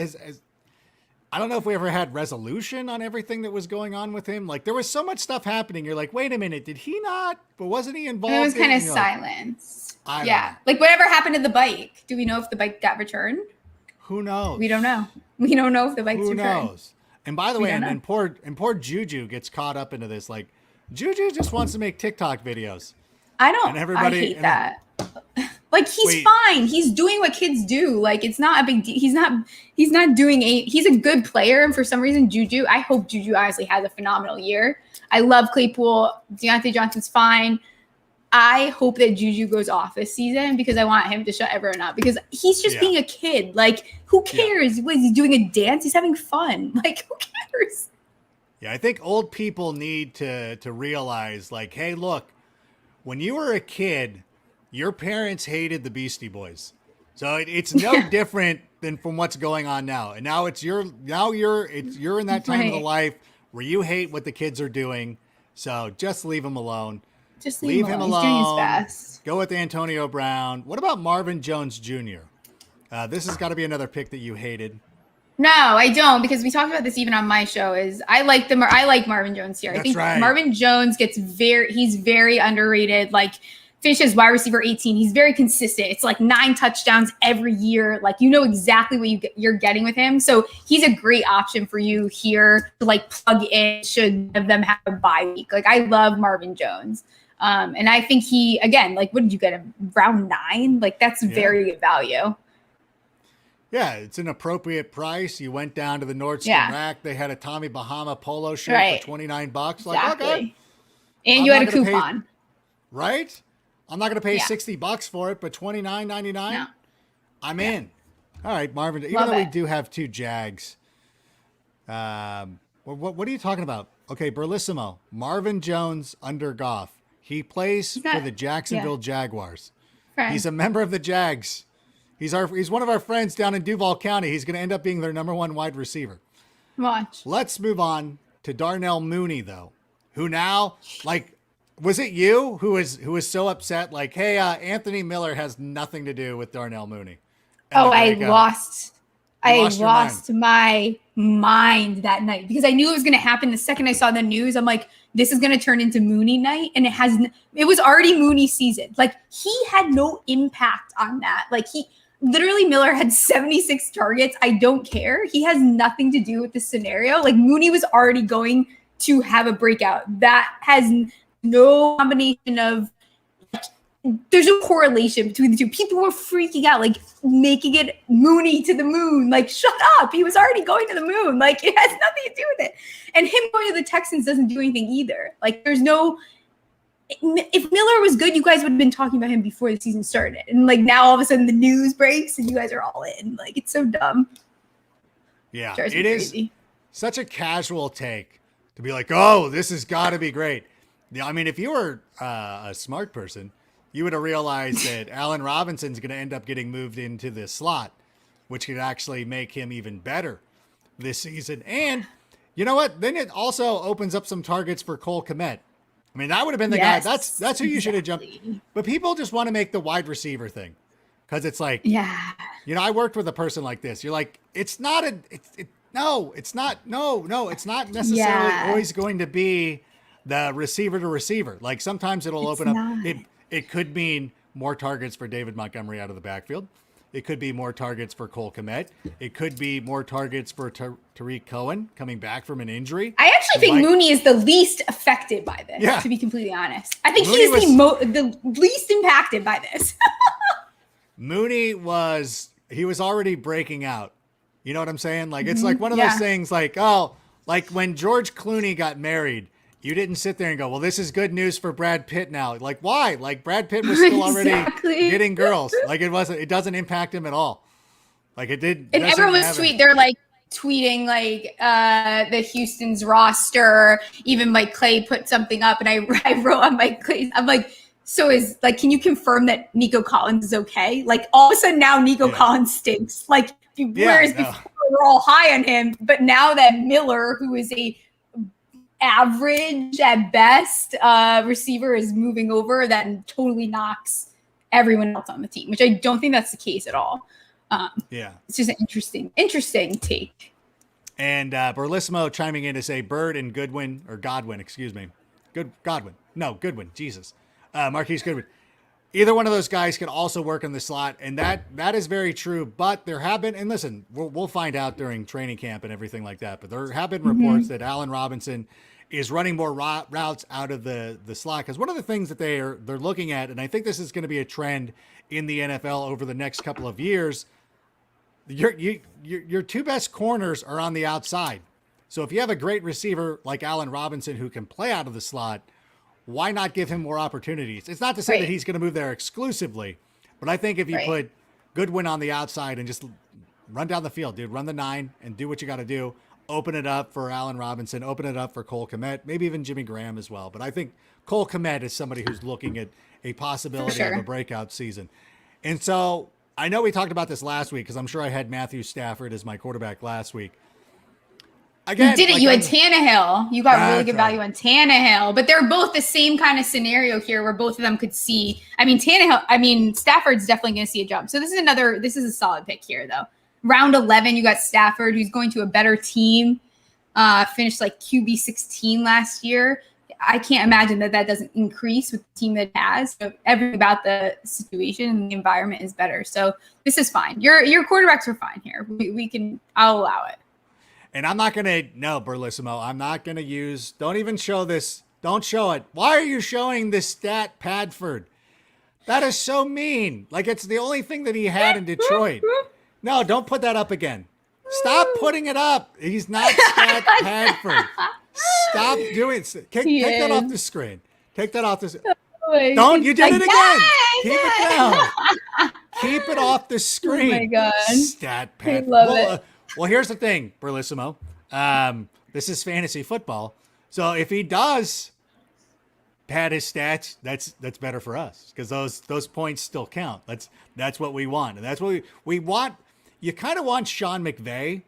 I don't know if we ever had resolution on everything that was going on with him. Like there was so much stuff happening. You're like, wait a minute, did he not? But wasn't he involved? It was kind of silence. Yeah. Like whatever happened to the bike? Do we know if the bike got returned? Who knows? We don't know. We don't know if the bike's returned. Who knows? And by the way, and poor Juju gets caught up into this. Like Juju just wants to make TikTok videos. I hate that. Like he's fine. He's doing what kids do. Like it's not a big deal. He's not doing he's a good player. And for some reason, I hope Juju honestly has a phenomenal year. I love Claypool. Deontay Johnson's fine. I hope that Juju goes off this season because I want him to shut everyone up because he's just being a kid. Like who cares? What is he doing, a dance? He's having fun. Like who cares? Yeah, I think old people need to realize like, hey, look, when you were a kid, your parents hated the Beastie Boys. So it's no different than from what's going on now. And now you're in that time of the life where you hate what the kids are doing. So just leave them alone. Just leave him alone. He's doing his best. Go with Antonio Brown. What about Marvin Jones Jr.? This has got to be another pick that you hated. No, I don't, because we talked about this even on my show. I like Marvin Jones here. I think Marvin Jones he's very underrated. Like finishes wide receiver 18. He's very consistent. It's like 9 touchdowns every year. Like you know exactly what you're getting with him. So he's a great option for you here to like plug in should one of them have a bye week. Like I love Marvin Jones. And I think he, again, like, what did you get him? Round 9? Like, that's very good value. Yeah, it's an appropriate price. You went down to the Nordstrom Rack. They had a Tommy Bahama polo shirt for $29. Like, okay. And you had a coupon. Right? I'm not going to pay $60 for it, but $29.99? No. I'm in. All right, Marvin. Even though we do have 2 Jags. What are you talking about? Okay, Burlissimo. Marvin Jones under Goff. He plays for the Jacksonville Jaguars. Right. He's a member of the Jags. He's one of our friends down in Duval County. He's going to end up being their number 1 wide receiver. Watch. Let's move on to Darnell Mooney, though, who now, like, was it you who was so upset? Like, hey, Anthony Miller has nothing to do with Darnell Mooney. I lost my mind that night because I knew it was going to happen. The second I saw the news, I'm like, this is going to turn into Mooney night. And it was already Mooney season. Like he had no impact on that. Like Miller had 76 targets. I don't care. He has nothing to do with this scenario. Like Mooney was already going to have a breakout. That has no combination of, there's no correlation between the two. People were freaking out, like making it Mooney to the moon. Like, shut up. He was already going to the moon. Like, it has nothing to do with it. And him going to the Texans doesn't do anything either. Like, if Miller was good, you guys would have been talking about him before the season started. And like now all of a sudden the news breaks and you guys are all in. Like, it's so dumb. Yeah, it is such a casual take to be like, oh, this has got to be great. I mean, if you were a smart person, you would have realized that Allen Robinson's going to end up getting moved into the slot, which could actually make him even better this season. And you know what? Then it also opens up some targets for Cole Kmet. I mean, that would have been the guy. That's who you should have jumped. But people just want to make the wide receiver thing because it's like, I worked with a person like this. You're like, it's not necessarily always going to be the receiver to receiver. Like sometimes it'll open up. It could mean more targets for David Montgomery out of the backfield. It could be more targets for Cole Kmet. It could be more targets for Tariq Cohen coming back from an injury. I actually think Mooney is the least affected by this, to be completely honest. I think he is the least impacted by this. Mooney was already breaking out. You know what I'm saying? Like, it's like one of those things like, oh, like when George Clooney got married, you didn't sit there and go, well, this is good news for Brad Pitt now. Like, why? Like, Brad Pitt was still already getting girls. Like, it doesn't impact him at all. Like, it did. And everyone was they're like tweeting like the Houston's roster. Even Mike Clay put something up, and I wrote on Mike Clay, I'm like, so can you confirm that Nico Collins is okay? Like, all of a sudden now Nico Collins stinks. Like, whereas before we were all high on him, but now that Miller, who is a average at best receiver, is moving over, that totally knocks everyone else on the team, which I don't think that's the case at all. It's just an interesting take. And Berlissimo chiming in to say Bird and Goodwin, excuse me. Goodwin, Jesus. Marquise Goodwin. Either one of those guys can also work in the slot, and that is very true. But there have been, and listen, we'll find out during training camp and everything like that, but there have been reports that Allen Robinson is running more routes out of the slot. Because one of the things that they're looking at, and I think this is going to be a trend in the NFL over the next couple of years, your two best corners are on the outside. So if you have a great receiver like Allen Robinson who can play out of the slot, why not give him more opportunities? It's not to say that he's going to move there exclusively, but I think if you put Goodwin on the outside and just run down the field, dude, run the 9 and do what you got to do. Open it up for Allen Robinson, open it up for Cole Kmet, maybe even Jimmy Graham as well. But I think Cole Kmet is somebody who's looking at a possibility of a breakout season. And so I know we talked about this last week because I'm sure I had Matthew Stafford as my quarterback last week. Again, you didn't. You had Tannehill. You got really good value on Tannehill, but they're both the same kind of scenario here where both of them could see. Stafford's definitely going to see a jump. So this is a solid pick here, though. Round 11, you got Stafford, who's going to a better team, finished like QB 16 last year. I can't imagine that doesn't increase with the team that it has. So everything about the situation and the environment is better. So this is fine. Your quarterbacks are fine here. I'll allow it. And I'm not going to, no, Berlissimo, I'm not going to use, don't even show this. Don't show it. Why are you showing this stat Padford? That is so mean. Like, it's the only thing that he had in Detroit. No, don't put that up again. Stop putting it up. He's not stat Padford. Stop doing it. Take that off the screen. Take that off the screen. Don't, you did it again. Keep it down. Keep it off the screen. Oh my God. Stat Padford. I love it. Well, here's the thing, Berlissimo. This is fantasy football. So if he does pad his stats, that's better for us because those points still count. That's what we want. And that's what we want. You kind of want Sean McVay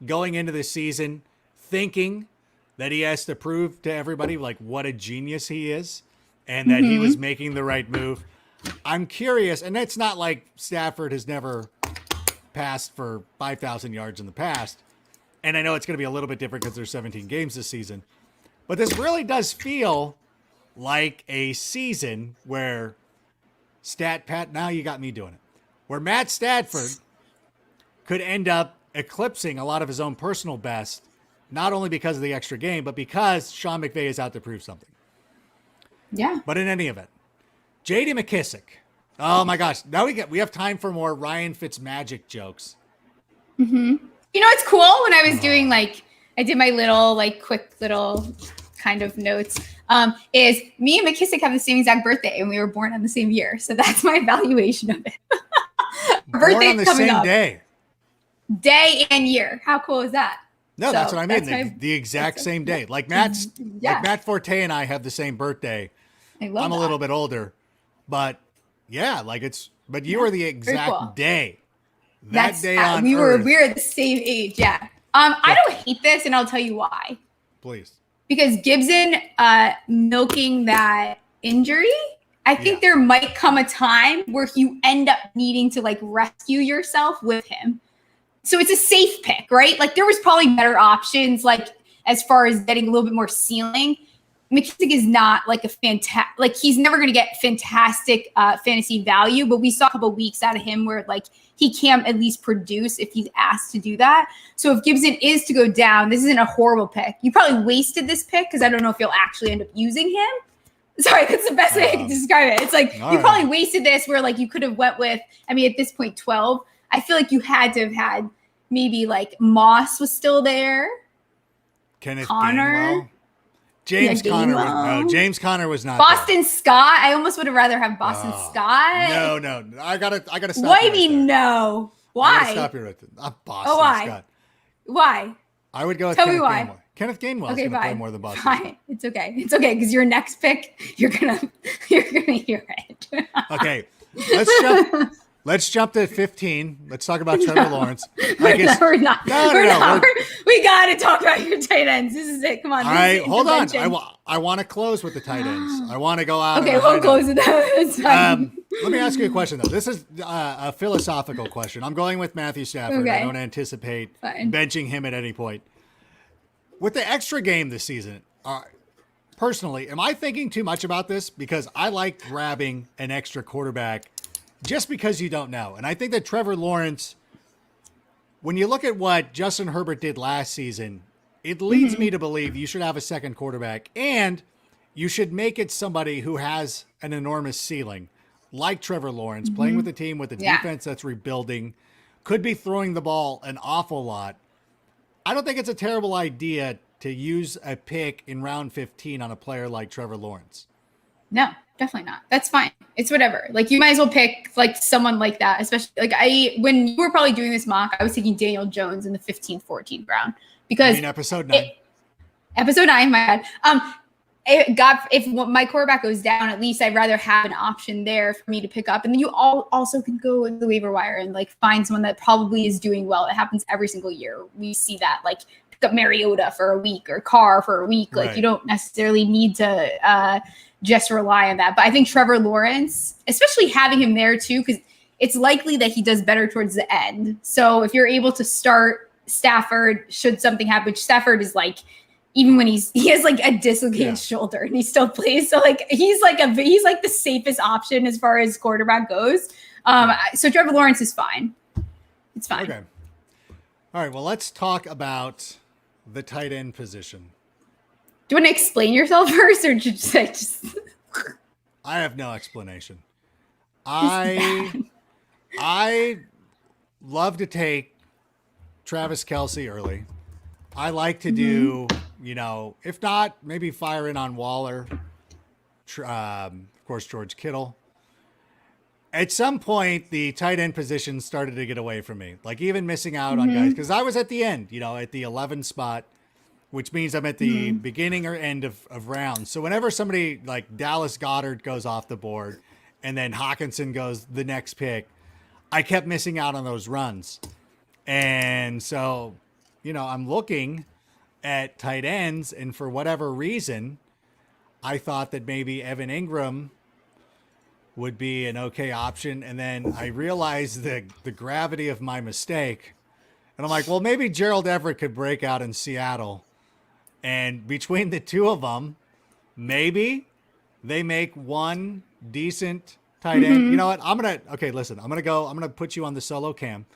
going into the season thinking that he has to prove to everybody like what a genius he is and that he was making the right move. I'm curious, and it's not like Stafford has never passed for 5,000 yards in the past. And I know it's going to be a little bit different because there's 17 games this season. But this really does feel like a season where now you got me doing it, where Matt Stafford could end up eclipsing a lot of his own personal best, not only because of the extra game, but because Sean McVay is out to prove something. Yeah. But in any event, J.D. McKissic. Oh my gosh. Now we have time for more Ryan Fitzmagic jokes. You know, it's cool when I was doing I did my little quick little kind of notes, is me and McKissic have the same exact birthday and we were born on the same year. So that's my evaluation of it. Born on the same day and year. How cool is that? No, that's what I mean. The exact same day. Like Matt Forte and I have the same birthday. I'm a little bit older, but yeah, but you were the exact day. That day on Earth. We're the same age. Yeah. I don't hate this, and I'll tell you why. Please. Because Gibson milking that injury, I think there might come a time where you end up needing to rescue yourself with him. So it's a safe pick, right? There was probably better options, as far as getting a little bit more ceiling. McKissic is not a fantastic, he's never going to get fantastic fantasy value, but we saw a couple of weeks out of him where he can at least produce if he's asked to do that. So if Gibson is to go down, this isn't a horrible pick. You probably wasted this pick because I don't know if you'll actually end up using him, Sorry, that's the best way I can describe it. It's like you probably wasted this where like you could have went with, I mean, at this point, 12. I feel like you had to have had maybe like Moss was still there. Kenneth Conner. Gainwell. James Conner. No, James Conner was not Boston there. Scott. I almost would have rather have Boston Scott. No. I gotta stop. What do you mean no? Why? I gotta stop you right there. Boston why? Scott. Why? I would go with Tell Kenneth me why. Gainwell. Kenneth Gainwell is gonna play more than Boston. Fine. It's okay. It's okay because your next pick, you're gonna hear it. Okay, let's jump to 15. Let's talk about Trevor Lawrence. We're not. We got to talk about your tight ends. This is it. Come on. All right, hold on. I want to close with the tight ends. I want to go out. Okay, we'll close with that. Let me ask you a question, though. This is a philosophical question. I'm going with Matthew Stafford. Okay. I don't anticipate benching him at any point. With the extra game this season, personally, am I thinking too much about this? Because I like grabbing an extra quarterback just because you don't know. And I think that Trevor Lawrence, when you look at what Justin Herbert did last season, it leads me to believe you should have a second quarterback and you should make it somebody who has an enormous ceiling, like Trevor Lawrence, playing with a team with a defense that's rebuilding, could be throwing the ball an awful lot. I don't think it's a terrible idea to use a pick in round 15 on a player like Trevor Lawrence. No, definitely not. That's fine. It's whatever. Like you might as well pick like someone like that, especially like when you were probably doing this mock, I was taking Daniel Jones in the 15-14 round because episode 9. Episode 9, my bad. If my quarterback goes down, at least I'd rather have an option there for me to pick up. And then you also can go in the waiver wire and like find someone that probably is doing well. It happens every single year. We see that, like pick up Mariota for a week or Carr for a week. Like you don't necessarily need to just rely on that. But I think Trevor Lawrence, especially having him there too, because it's likely that he does better towards the end. So if you're able to start Stafford, should something happen, which Stafford is like, even when he has like a dislocated shoulder and he still plays. So like, he's like the safest option as far as quarterback goes. So Trevor Lawrence is fine. It's fine. Okay. All right. Well, let's talk about the tight end position. Do you want to explain yourself first or just I have no explanation. I love to take Travis Kelce early. I like to do, if not, maybe fire in on Waller. Of course, George Kittle. At some point, the tight end position started to get away from me. Like even missing out on guys. Because I was at the end, at the 11 spot, which means I'm at the beginning or end of rounds. So whenever somebody like Dallas Goedert goes off the board and then Hawkinson goes the next pick, I kept missing out on those runs. And so... I'm looking at tight ends, and for whatever reason, I thought that maybe Evan Ingram would be an okay option. And then I realized the gravity of my mistake. And I'm like, well, maybe Gerald Everett could break out in Seattle. And between the two of them, maybe they make one decent tight end. You know what? I'm going to put you on the solo cam.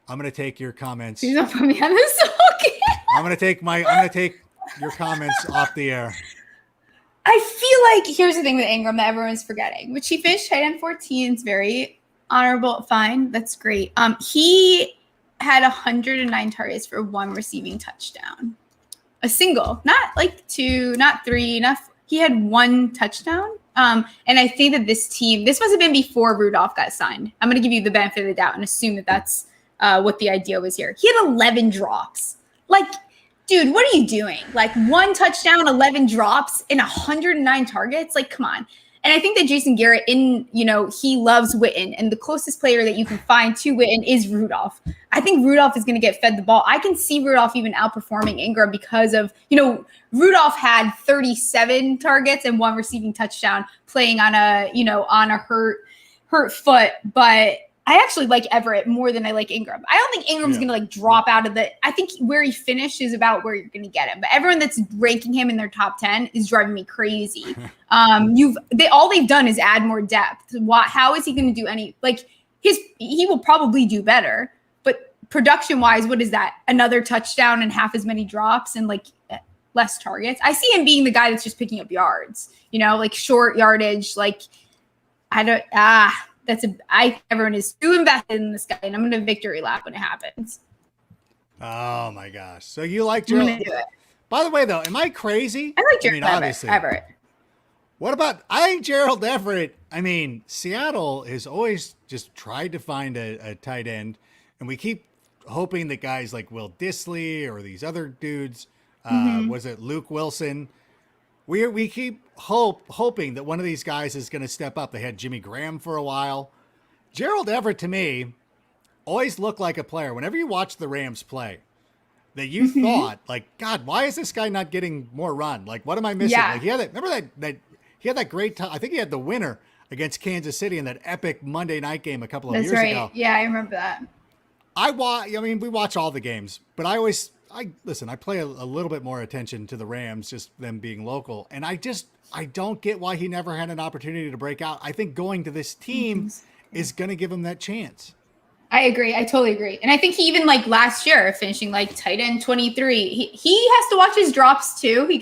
I'm going to take your comments. You don't put me on the solo cam. I'm going to take your comments off the air. I feel like here's the thing with Ingram that everyone's forgetting, which he finished tight end 14. It's very honorable. Fine. That's great. He had 109 targets for one receiving touchdown. A single, not like two, not three, he had one touchdown. And I think that this must have been before Rudolph got signed. I'm going to give you the benefit of the doubt and assume that that's what the idea was here. He had 11 drops. Like, dude, what are you doing? Like one touchdown, 11 drops in 109 targets. Like, come on. And I think that Jason Garrett he loves Witten, and the closest player that you can find to Witten is Rudolph. I think Rudolph is going to get fed the ball. I can see Rudolph even outperforming Ingram because of, Rudolph had 37 targets and one receiving touchdown playing on a hurt foot, but I actually like Everett more than I like Ingram. I don't think Ingram's going to drop out of I think where he finished is about where you're going to get him. But everyone that's ranking him in their top 10 is driving me crazy. All they've done is add more depth. How is he going to do he will probably do better, but production wise, what is that? Another touchdown and half as many drops. And less targets. I see him being the guy that's just picking up yards, like short yardage. Like everyone is too invested in this guy, and I'm going to victory lap when it happens. Oh my gosh. So you like I'm Gerald? going to do it. By the way, though, am I crazy? I like Gerald Everett. What about, I think Gerald Everett, Seattle has always just tried to find a tight end, and we keep hoping that guys like Will Dissly or these other dudes, was it Luke Wilson? We keep hoping that one of these guys is going to step up. They had Jimmy Graham for a while. Gerald Everett, to me, always looked like a player. Whenever you watch the Rams play, that you thought, like, God, why is this guy not getting more run? Like, what am I missing? Yeah. Like, he had he had that great time. I think he had the winner against Kansas City in that epic Monday night game a couple of years ago. Yeah, I remember that. We watch all the games, but I play a little bit more attention to the Rams, just them being local. And I don't get why he never had an opportunity to break out. I think going to this team is going to give him that chance. I agree. I totally agree. And I think he even last year finishing tight end 23, he has to watch his drops too. He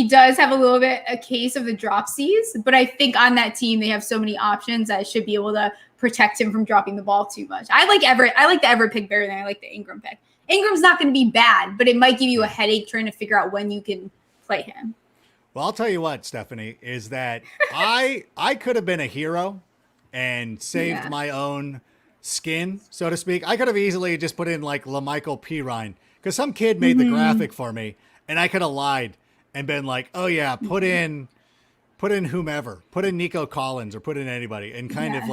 does have a case of the dropsies, but I think on that team, they have so many options that should be able to protect him from dropping the ball too much. I like Everett. I like the Everett pick better than I like the Ingram pick. Ingram's not going to be bad, but it might give you a headache trying to figure out when you can play him. Well, I'll tell you what, Stephanie, is that I could have been a hero and saved my own skin, so to speak. I could have easily just put in LaMichael Pirine, because some kid made the graphic for me, and I could have lied and been like, oh yeah, put in whomever, put in Nico Collins or put in anybody, and kind of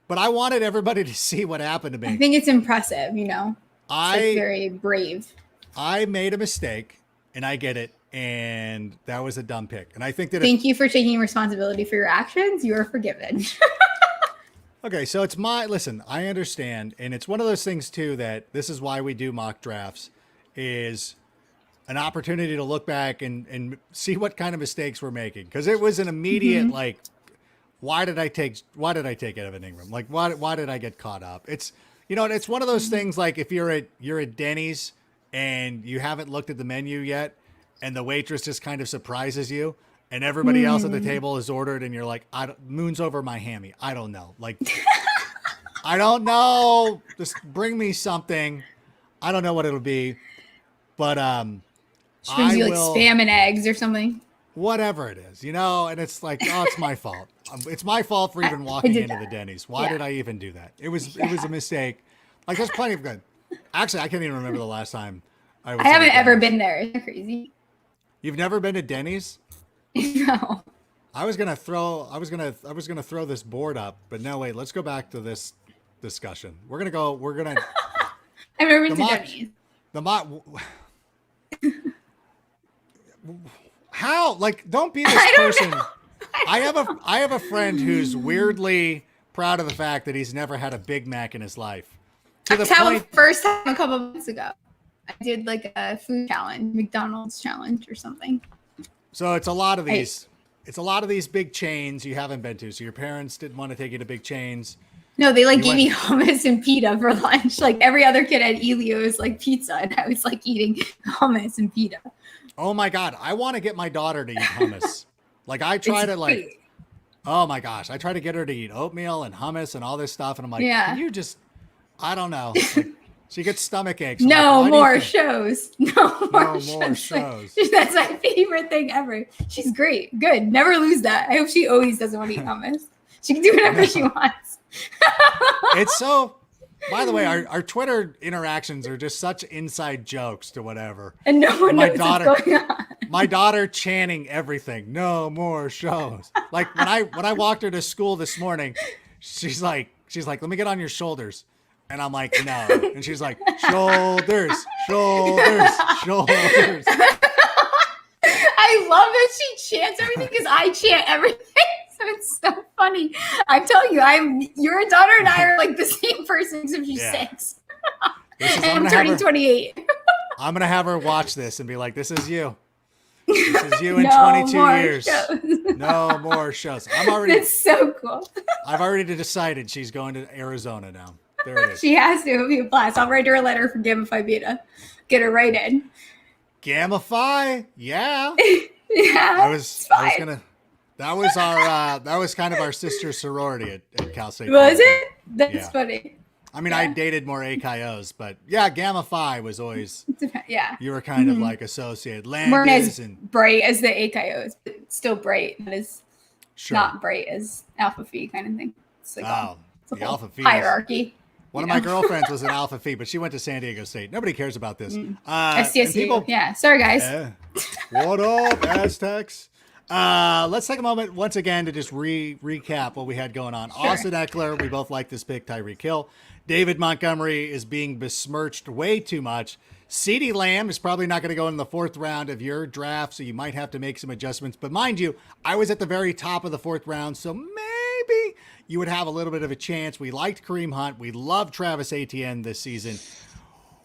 but I wanted everybody to see what happened to me. I think it's impressive, It's very brave. I made a mistake, and I get it, and that was a dumb pick. And I think that Thank you for taking responsibility for your actions. You are forgiven. Okay, so listen, I understand. And it's one of those things too, that this is why we do mock drafts, is an opportunity to look back and see what kind of mistakes we're making. Cause it was an immediate, why did I take Evan Ingram? Why did I get caught up? It's, it's one of those things, if you're at Denny's and you haven't looked at the menu yet, and the waitress just kind of surprises you, and everybody else at the table is ordered, and you're like, moon's over my hammy. I don't know. I don't know. Just bring me something. I don't know what it'll be, but she brings you Spam and eggs or something. Whatever it is, and it's it's my fault. It's my fault for even walking into the Denny's. Why did I even do that? It was a mistake. There's plenty of good. Actually, I can't even remember the last time I haven't ever been there. Isn't that crazy? You've never been to Denny's? No. I was gonna throw this board up, but no, wait. Let's go back to this discussion. We're gonna. I've never been to Denny's. How? Don't be this person. I have a friend who's weirdly proud of the fact that he's never had a Big Mac in his life. First time a couple of months ago, I did a food challenge, McDonald's challenge or something. So it's a lot of these. It's a lot of these big chains you haven't been to. So your parents didn't want to take you to big chains. No, they gave me hummus and pita for lunch. Every other kid had Elio's pizza, and I was eating hummus and pita. Oh my God, I want to get my daughter to eat hummus. I try to oh my gosh, I try to get her to eat oatmeal and hummus and all this stuff, and I'm can you just? I don't know. She gets stomach aches. No more shows. No more shows. That's my favorite thing ever. She's great. Good. Never lose that. I hope she always doesn't want to eat hummus. She can do whatever she wants. It's so, by the way, our Twitter interactions are just such inside jokes to whatever. And no one knows what's going on. My daughter chanting everything. No more shows. When I walked her to school this morning, she's like, let me get on your shoulders. And I'm like, no. And she's like, shoulders, shoulders, shoulders. I love that she chants everything because I chant everything. So it's so funny. I'm telling you, your daughter and I are the same person except she's 6. And I'm turning 28. I'm going to have her watch this and be like, this is you. This is you in 22 years. Shows. No more shows. That's so cool. I've already decided she's going to Arizona now. There it is. She has to. It'll be a blast. I'll write her a letter for Gamma Phi Beta. Get her right in. Gamma Phi, yeah. Yeah, I was gonna. That was kind of our sister sorority at Cal State. Was it? That's Yeah. funny. I mean, Yeah. I dated more AKIOs, but yeah, Gamma Phi was always. Yeah. You were kind of like associated. Weren't Landis as and bright as the AKOs, but still bright. That is sure. not bright as Alpha Phi kind of thing. It's like it's a the whole Alpha Phi hierarchy. One of my girlfriends was an Alpha Phi, but she went to San Diego State. Nobody cares about this. SDSU. Yeah. Sorry, guys. What up, Aztecs? Let's take a moment once again to just recap what we had going on. Sure. Austin Eckler, we both like this pick. Tyreek Hill. David Montgomery is being besmirched way too much. CeeDee Lamb is probably not going to go in the 4th round of your draft, so you might have to make some adjustments. But mind you, I was at the very top of the 4th round, so maybe you would have a little bit of a chance. We liked Kareem Hunt. We loved Travis Etienne this season.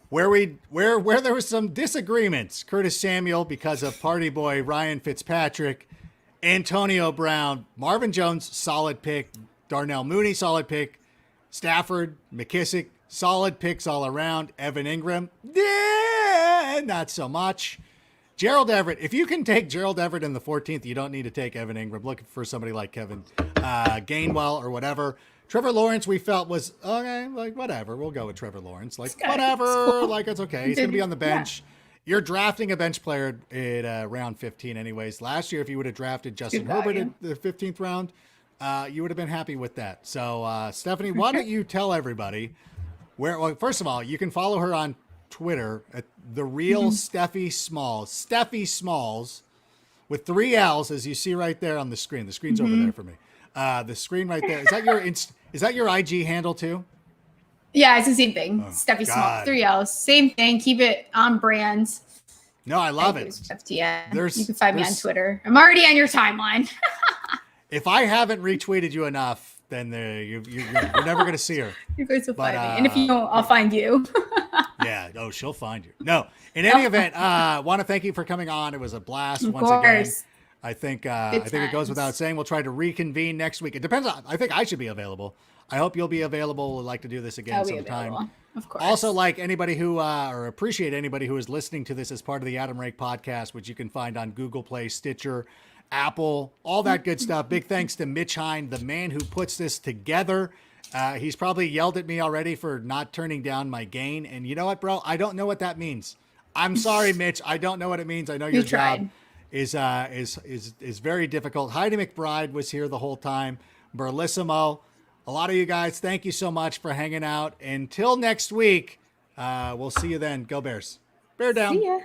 Where there was some disagreements, Curtis Samuel because of party boy Ryan Fitzpatrick, Antonio Brown, Marvin Jones, solid pick, Darnell Mooney, solid pick, Stafford, McKissick, solid picks all around, Evan Ingram, not so much. Gerald Everett, if you can take Gerald Everett in the 14th, you don't need to take Evan Ingram. Looking for somebody like Kevin Gainwell or whatever. Trevor Lawrence, we felt was, okay, like, whatever. We'll go with Trevor Lawrence. Like, whatever. Cool. Like, it's okay. He's going to be on the bench. Yeah. You're drafting a bench player at round 15 anyways. Last year, if you would have drafted Justin Herbert in the 15th round, you would have been happy with that. So, Stephanie, why don't you tell everybody well, first of all, you can follow her on Twitter at The Real Steffi Smalls. Steffi Smalls with 3 L's, as you see right there on the screen. The screen's over there for me. The screen right there. Is that your IG handle too? Yeah, it's the same thing. Oh, Steffi God. Small, 3 L's. Same thing. Keep it on brand. No, I love it. FTN. You can find me on Twitter. I'm already on your timeline. If I haven't retweeted you enough, then you're never going to see her. You're going to find me. And if you don't, I'll find you. Yeah. Oh, she'll find you. No. In any event, want to thank you for coming on. It was a blast once again. I think it goes without saying. We'll try to reconvene next week. It depends on. I think I should be available. I hope you'll be available. Would like to do this again sometime. Of course. Also, like anybody who or appreciate anybody who is listening to this as part of the Adam Rake podcast, which you can find on Google Play, Stitcher, Apple, all that good stuff. Big thanks to Mitch Hine, the man who puts this together. He's probably yelled at me already for not turning down my gain. And you know what, bro? I don't know what that means. I'm sorry, Mitch. I don't know what it means. I know your job is very difficult. Heidi McBride was here the whole time. Berlissimo. A lot of you guys, thank you so much for hanging out. Until next week, we'll see you then. Go Bears. Bear down. See ya.